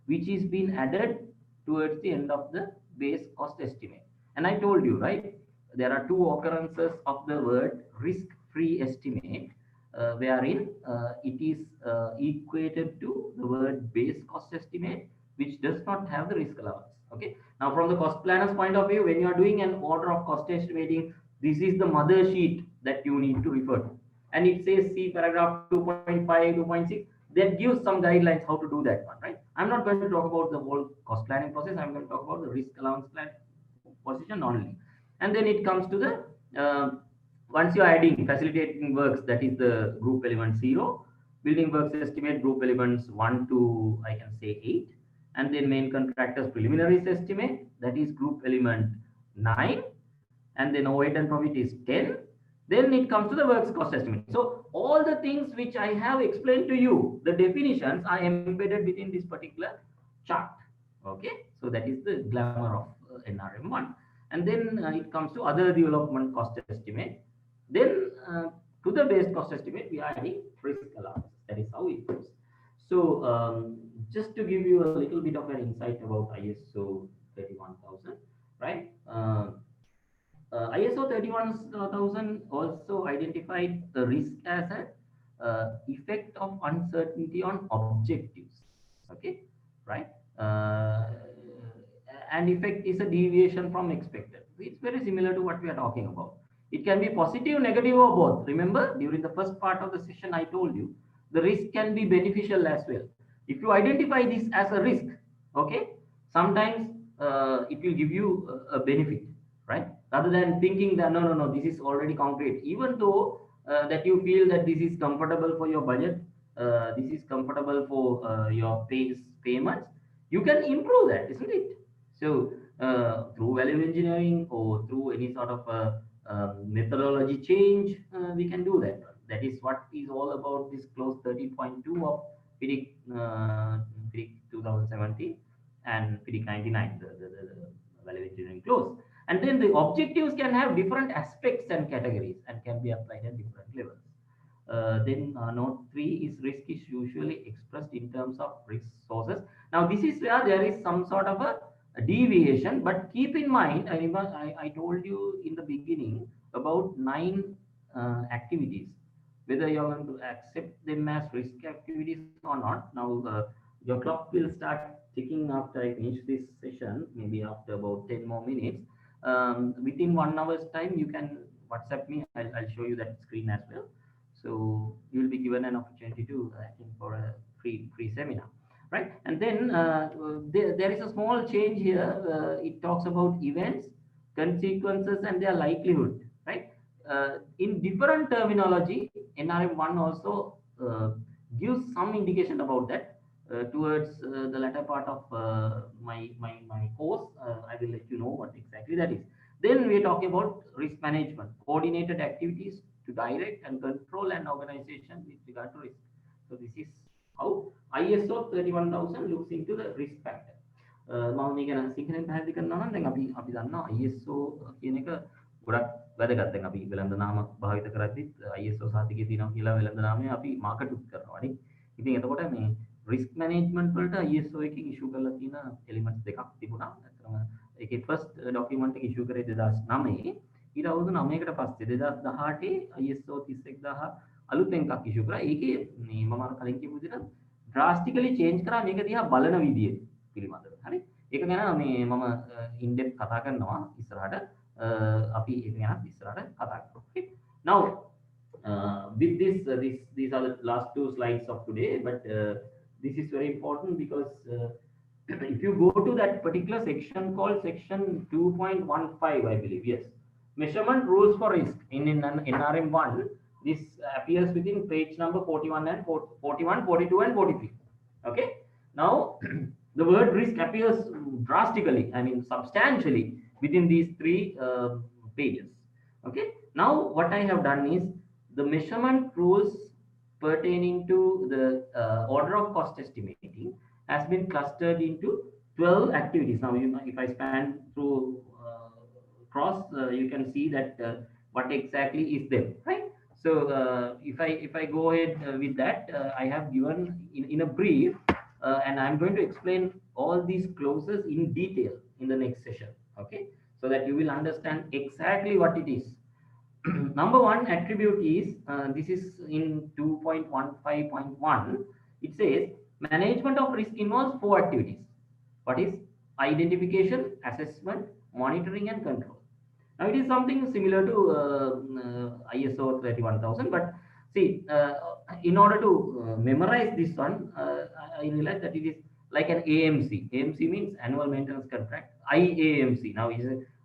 which is being added towards the end of the base cost estimate. And I told you, right? There are 2 occurrences of the word risk-free estimate, wherein it is equated to the word base cost estimate, which does not have the risk allowance. Okay. Now, from the cost planner's point of view, when you are doing an order of cost estimating, this is the mother sheet that you need to refer to. And it says, see paragraph 2.5, 2.6, that gives some guidelines how to do that one, right? I'm not going to talk about the whole cost planning process. I'm going to talk about the risk allowance plan position only. And then it comes to the once you are adding facilitating works, that is the group element 0, building works estimate group elements 1 to I can say 8, and then main contractors preliminaries estimate, that is group element 9, and then overhead and profit is 10. Then it comes to the works cost estimate. So all the things which I have explained to you, the definitions are embedded within this particular chart. Okay, so that is the glamour of NRM 1. And then it comes to other development cost estimate. Then to the base cost estimate, we are adding risk allowance. That is how it goes. So just to give you a little bit of an insight about ISO 31000, right? ISO 31000 also identified the risk as an effect of uncertainty on objectives. Okay, right? and effect is a deviation from expected. It's very similar to what we are talking about. It can be positive, negative, or both. Remember, during the first part of the session, I told you the risk can be beneficial as well. If you identify this as a risk, okay, sometimes it will give you a benefit, right? Rather than thinking that no, no, no, this is already concrete. Even though that you feel that this is comfortable for your budget, this is comfortable for your payments, you can improve that, isn't it? So through value engineering or through any sort of methodology change, we can do that. That is what is all about this clause 13.2 of FIDIC 2017 and FIDIC 99, the value engineering clause. And then the objectives can have different aspects and categories and can be applied at different levels. Then note 3 is risk is usually expressed in terms of risk sources. Now this is where there is some sort of a deviation, but keep in mind, I told you in the beginning about 9 activities. Whether you're going to accept them as risk activities or not. Now your clock will start ticking after I finish this session, maybe after about 10 more minutes. Within 1 hour's time, you can WhatsApp me. I'll show you that screen as well. So you'll be given an opportunity to attend for a free seminar, right? And then there is a small change here. It talks about events, consequences, and their likelihood, right? In different terminology, NRM1 also gives some indication about that. Towards the latter part of my course, I will let you know what exactly that is. Then we are talking about risk management, coordinated activities to direct and control an organization with regard to risk. So this is how ISO 31000 looks into the risk factor. මම මේක සිංහලෙන් පැහැදිලි කරනවා නම් දැන් අපි දන්නවා ISO කියන එක ගොඩක් වැදගත්. දැන් අපි වෙළඳ නාම භාවිත කරද්දිත් ISO සාතිකයේ තියෙනවා කියලා වෙළඳ නාමය අපි මාකට් කරනවා නේ. ඉතින් එතකොට මේ risk management වලට ISO එකකින් ඉෂුව කරලා තියෙන elements දෙකක් තිබුණා. අතරම ඒකේ first document එක ඉෂුව කරේ 2009. ඊට අවුරුදු 9කට පස්සේ 2018 ISO 31000 අලුතෙන් එකක් ඉෂුව කරා. ඒකේ මේ මම අර කලින් කියපු විදිහට drastically change කරා මේක දිහා බලන විදිය පිළිබඳව. හරි? ඒක ගැන මේ මම in depth කතා කරනවා ඉස්සරහට. අපි ඒක ගැන ඉස්සරහට කතා කරමු. Okay? Now with these are the last 2 slides of today, but this is very important because if you go to that particular section called section 2.15, I believe, yes, measurement rules for risk in NRM1, this appears within page number 41 and 41, 42 and 43. Okay, now the word risk appears drastically, I mean substantially, within these 3 pages. Okay, now what I have done is the measurement rules pertaining to the order of cost estimating has been clustered into 12 activities. Now, if I span through cross, you can see that what exactly is there, right? So if I go ahead with that, I have given in a brief, and I'm going to explain all these clauses in detail in the next session, okay? So that you will understand exactly what it is. Number 1 attribute is, this is in 2.15.1, it says management of risk involves 4 activities. What is? Identification, assessment, monitoring and control. Now it is something similar to ISO 31000, but see, in order to memorize this one, I realized that it is like an AMC. AMC means annual maintenance contract. IAMC. Now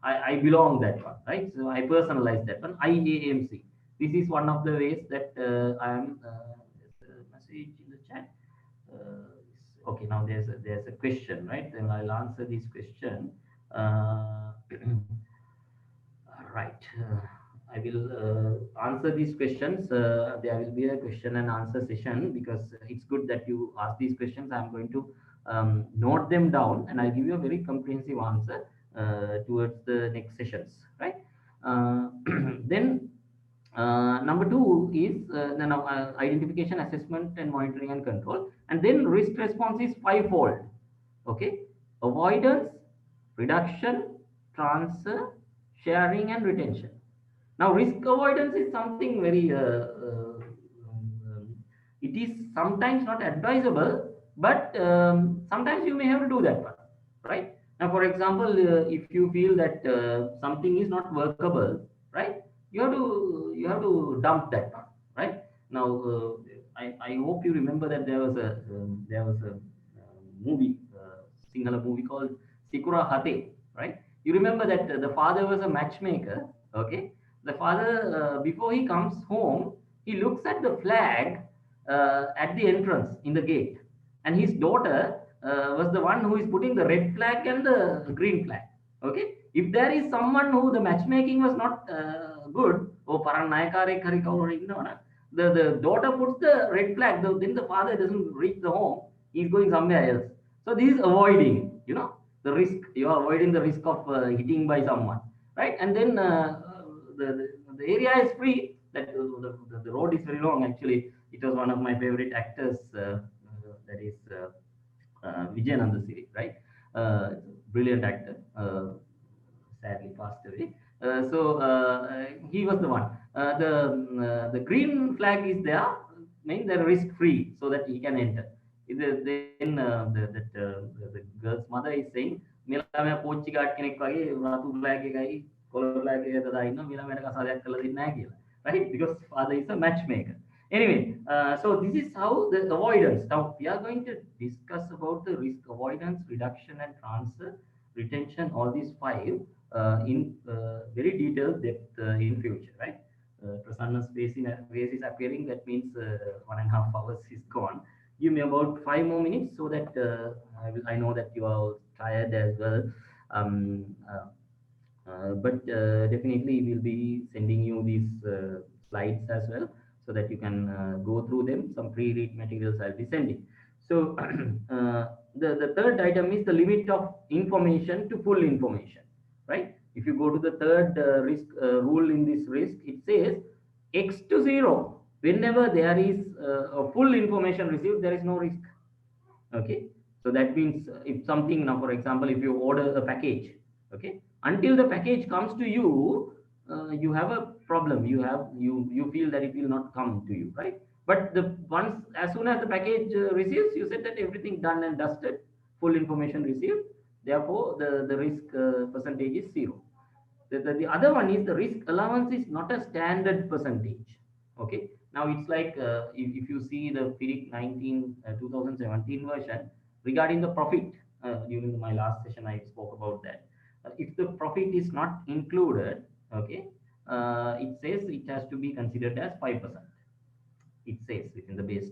I belong that one, right? So I personalize that one. IAMC. This is one of the ways that I am. There's a message in the chat. Okay, now there's a question, right? Then I'll answer this question. Right. I will answer these questions. There will be a question and answer session because it's good that you ask these questions. I'm going to note them down and I'll give you a very comprehensive answer towards the next sessions, right? Then number 2 is identification, assessment and monitoring and control. And then risk response is 5-fold. Okay, avoidance, reduction, transfer, sharing and retention. Now risk avoidance is something very it is sometimes not advisable, but sometimes you may have to do that one, right? Now, for example, if you feel that something is not workable, right? You have to dump that one, right? Now, I hope you remember that there was a movie, Sinhala movie called Sikura Hate, right? You remember that the father was a matchmaker, okay? The father, before he comes home, he looks at the flag at the entrance in the gate, and his daughter was the one who is putting the red flag and the green flag. Okay, if there is someone who the matchmaking was not good, oh, the daughter puts the red flag, then the father doesn't reach the home, he's going somewhere else. So this is avoiding, the risk. You are avoiding the risk of hitting by someone, right? And then the area is free. That the road is very long. Actually, it was one of my favorite actors. That is Vijayananda Siri, right? Brilliant actor, sadly passed away. He was the one. The green flag is there, means they're risk free, so that he can enter. Then the girl's mother is saying, "Mela me pochi guard kenek wage ratu flag ekai color flag එක දාලා ඉන්නවා මීලා මට කසාදයක් කරලා දෙන්නේ නැහැ කියලා." Right? Because father is a matchmaker. Anyway, so this is how the avoidance. Now we are going to discuss about the risk avoidance, reduction, and transfer, retention. All these five in very detailed depth in future, right? Prasanna's face is appearing. That means 1.5 hours is gone. Give me about 5 more minutes so that I know that you are all tired as well. Um, uh, but definitely we'll be sending you these slides as well, so that you can go through them. Some pre-read materials I'll be sending. So the third item is the limit of information to full information, right? If you go to the third risk rule in this risk, it says x to 0. Whenever there is a full information received, there is no risk. Okay, so that means if something, now for example, if you order a package, okay, until the package comes to you, you have a problem. You feel that it will not come to you, right? But the once, as soon as the package receives, you said that everything done and dusted, full information received, therefore the risk percentage is 0. The other one is the risk allowance is not a standard percentage. Okay. Now it's like if you see the FIRIC 2017 version regarding the profit, during my last session, I spoke about that. If the profit is not included, okay, it says it has to be considered as 5%. It says within the base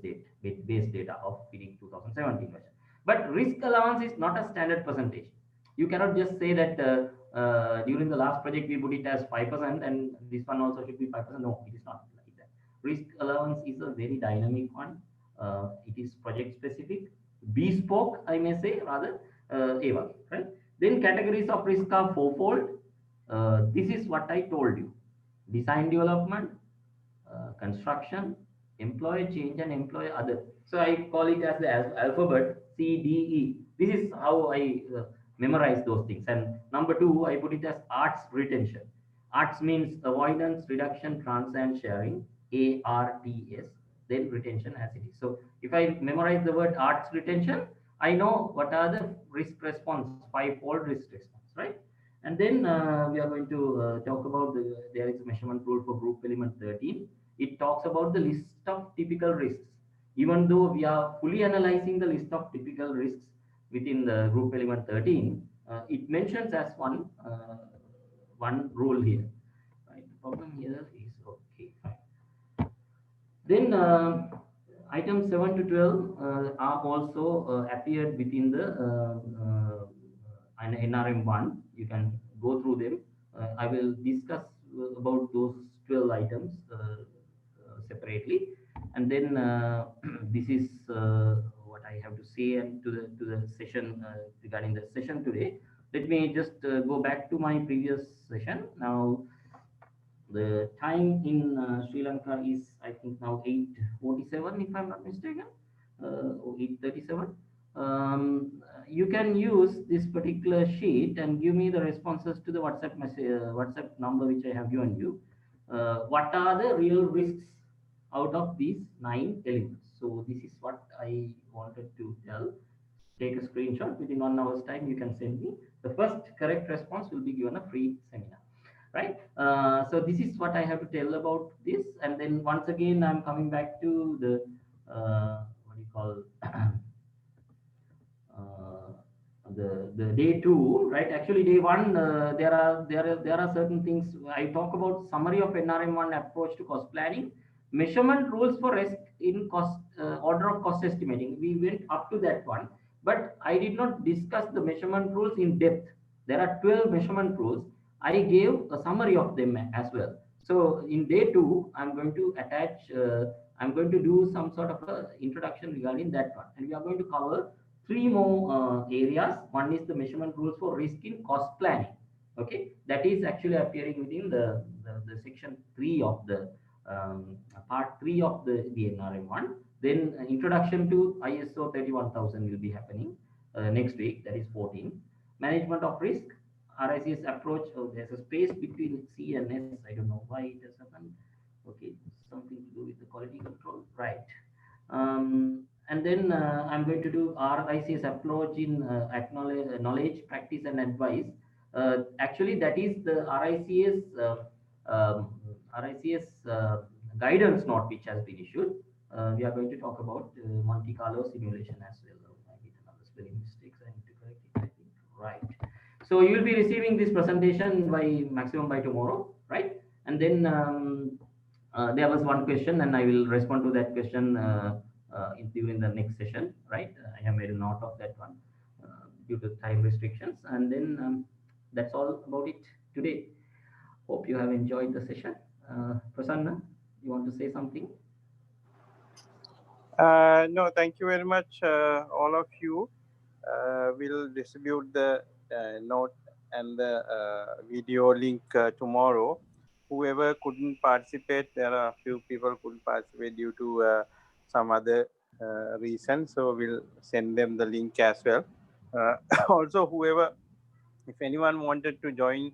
data of FIRIC 2017 version. But risk allowance is not a standard percentage. You cannot just say that during the last project we put it as 5% and this one also should be 5%. No, it is not like that. Risk allowance is a very dynamic one. It is project specific, bespoke, I may say, rather, Eva, right? Then categories of risk are fourfold. This is what I told you: design development, construction, employee change, and employee other. So I call it as the alphabet CDE. This is how I memorize those things. And number two, I put it as arts retention. Arts means avoidance, reduction, transfer, and sharing. ARTS. Then retention as it is. So if I memorize the word arts retention, I know what are the risk response, five-fold risk response, right? And then we are going to talk about there is a measurement rule for group element 13. It talks about the list of typical risks. Even though we are fully analyzing the list of typical risks within the group element 13, it mentions as one rule here. Right? The problem here is okay. Fine. Then items 7 to 12 are also appeared within the NRM1. You can go through them. I will discuss about those 12 items separately, and then this is what I have to say and to the session regarding the session today. Let me just go back to my previous session. Now the time in Sri Lanka is, I think, now 8:47, if I'm not mistaken, or 8:37. You can use this particular sheet and give me the responses to the WhatsApp message, WhatsApp number which I have given you. What are the real risks out of these 9 elements? So this is what I wanted to tell. Take a screenshot within 1 hour's time. You can send me The first correct response will be given a free seminar, right? So this is what I have to tell about this. And then once again, I'm coming back to the what do you call uh, the day two, right? Actually, day one, there are certain things. I talk about summary of NRM1 approach to cost planning, measurement rules for risk in cost order of cost estimating. We went up to that one, but I did not discuss the measurement rules in depth. There are 12 measurement rules. I gave a summary of them as well. So in day two, I'm going to attach. I'm going to do some sort of a introduction regarding that one, and we are going to cover three more areas. One is the measurement rules for risk in cost planning. Okay, that is actually appearing within the section 3 of the part 3 of the NRM1. Then introduction to ISO 31000 will be happening next week, that is 14. Management of risk, RICS approach. Oh, there's a space between C and S. I don't know why it has happened. Okay, something to do with the quality control, right? And then I'm going to do RICS approach in knowledge, practice, and advice. Actually, that is the RICS guidance note which has been issued. We are going to talk about Monte Carlo simulation as well. Oh, I did another spelling mistakes. I need to correct it. I think right. So you will be receiving this presentation by maximum by tomorrow, right? And then there was one question, and I will respond to that question during the next session, right? I have made a note of that one due to time restrictions. And then that's all about it today. Hope you have enjoyed the session. Prasanna, you want to say something? No, thank you very much, all of you. We'll distribute the note and the video link tomorrow. Whoever couldn't participate, there are a few people couldn't participate due to some other reason. So we'll send them the link as well. Also, whoever, if anyone wanted to join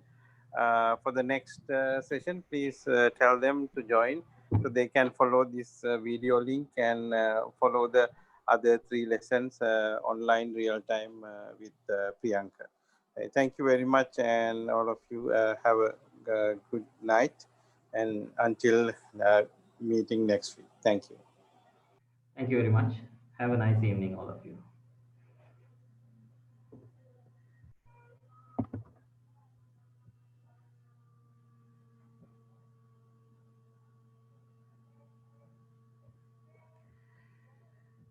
for the next session, please tell them to join so they can follow this video link and follow the other 3 lessons online real time with Priyanka. Thank you very much, and all of you have a good night, and until meeting next week. Thank you. Thank you very much. Have a nice evening, all of you.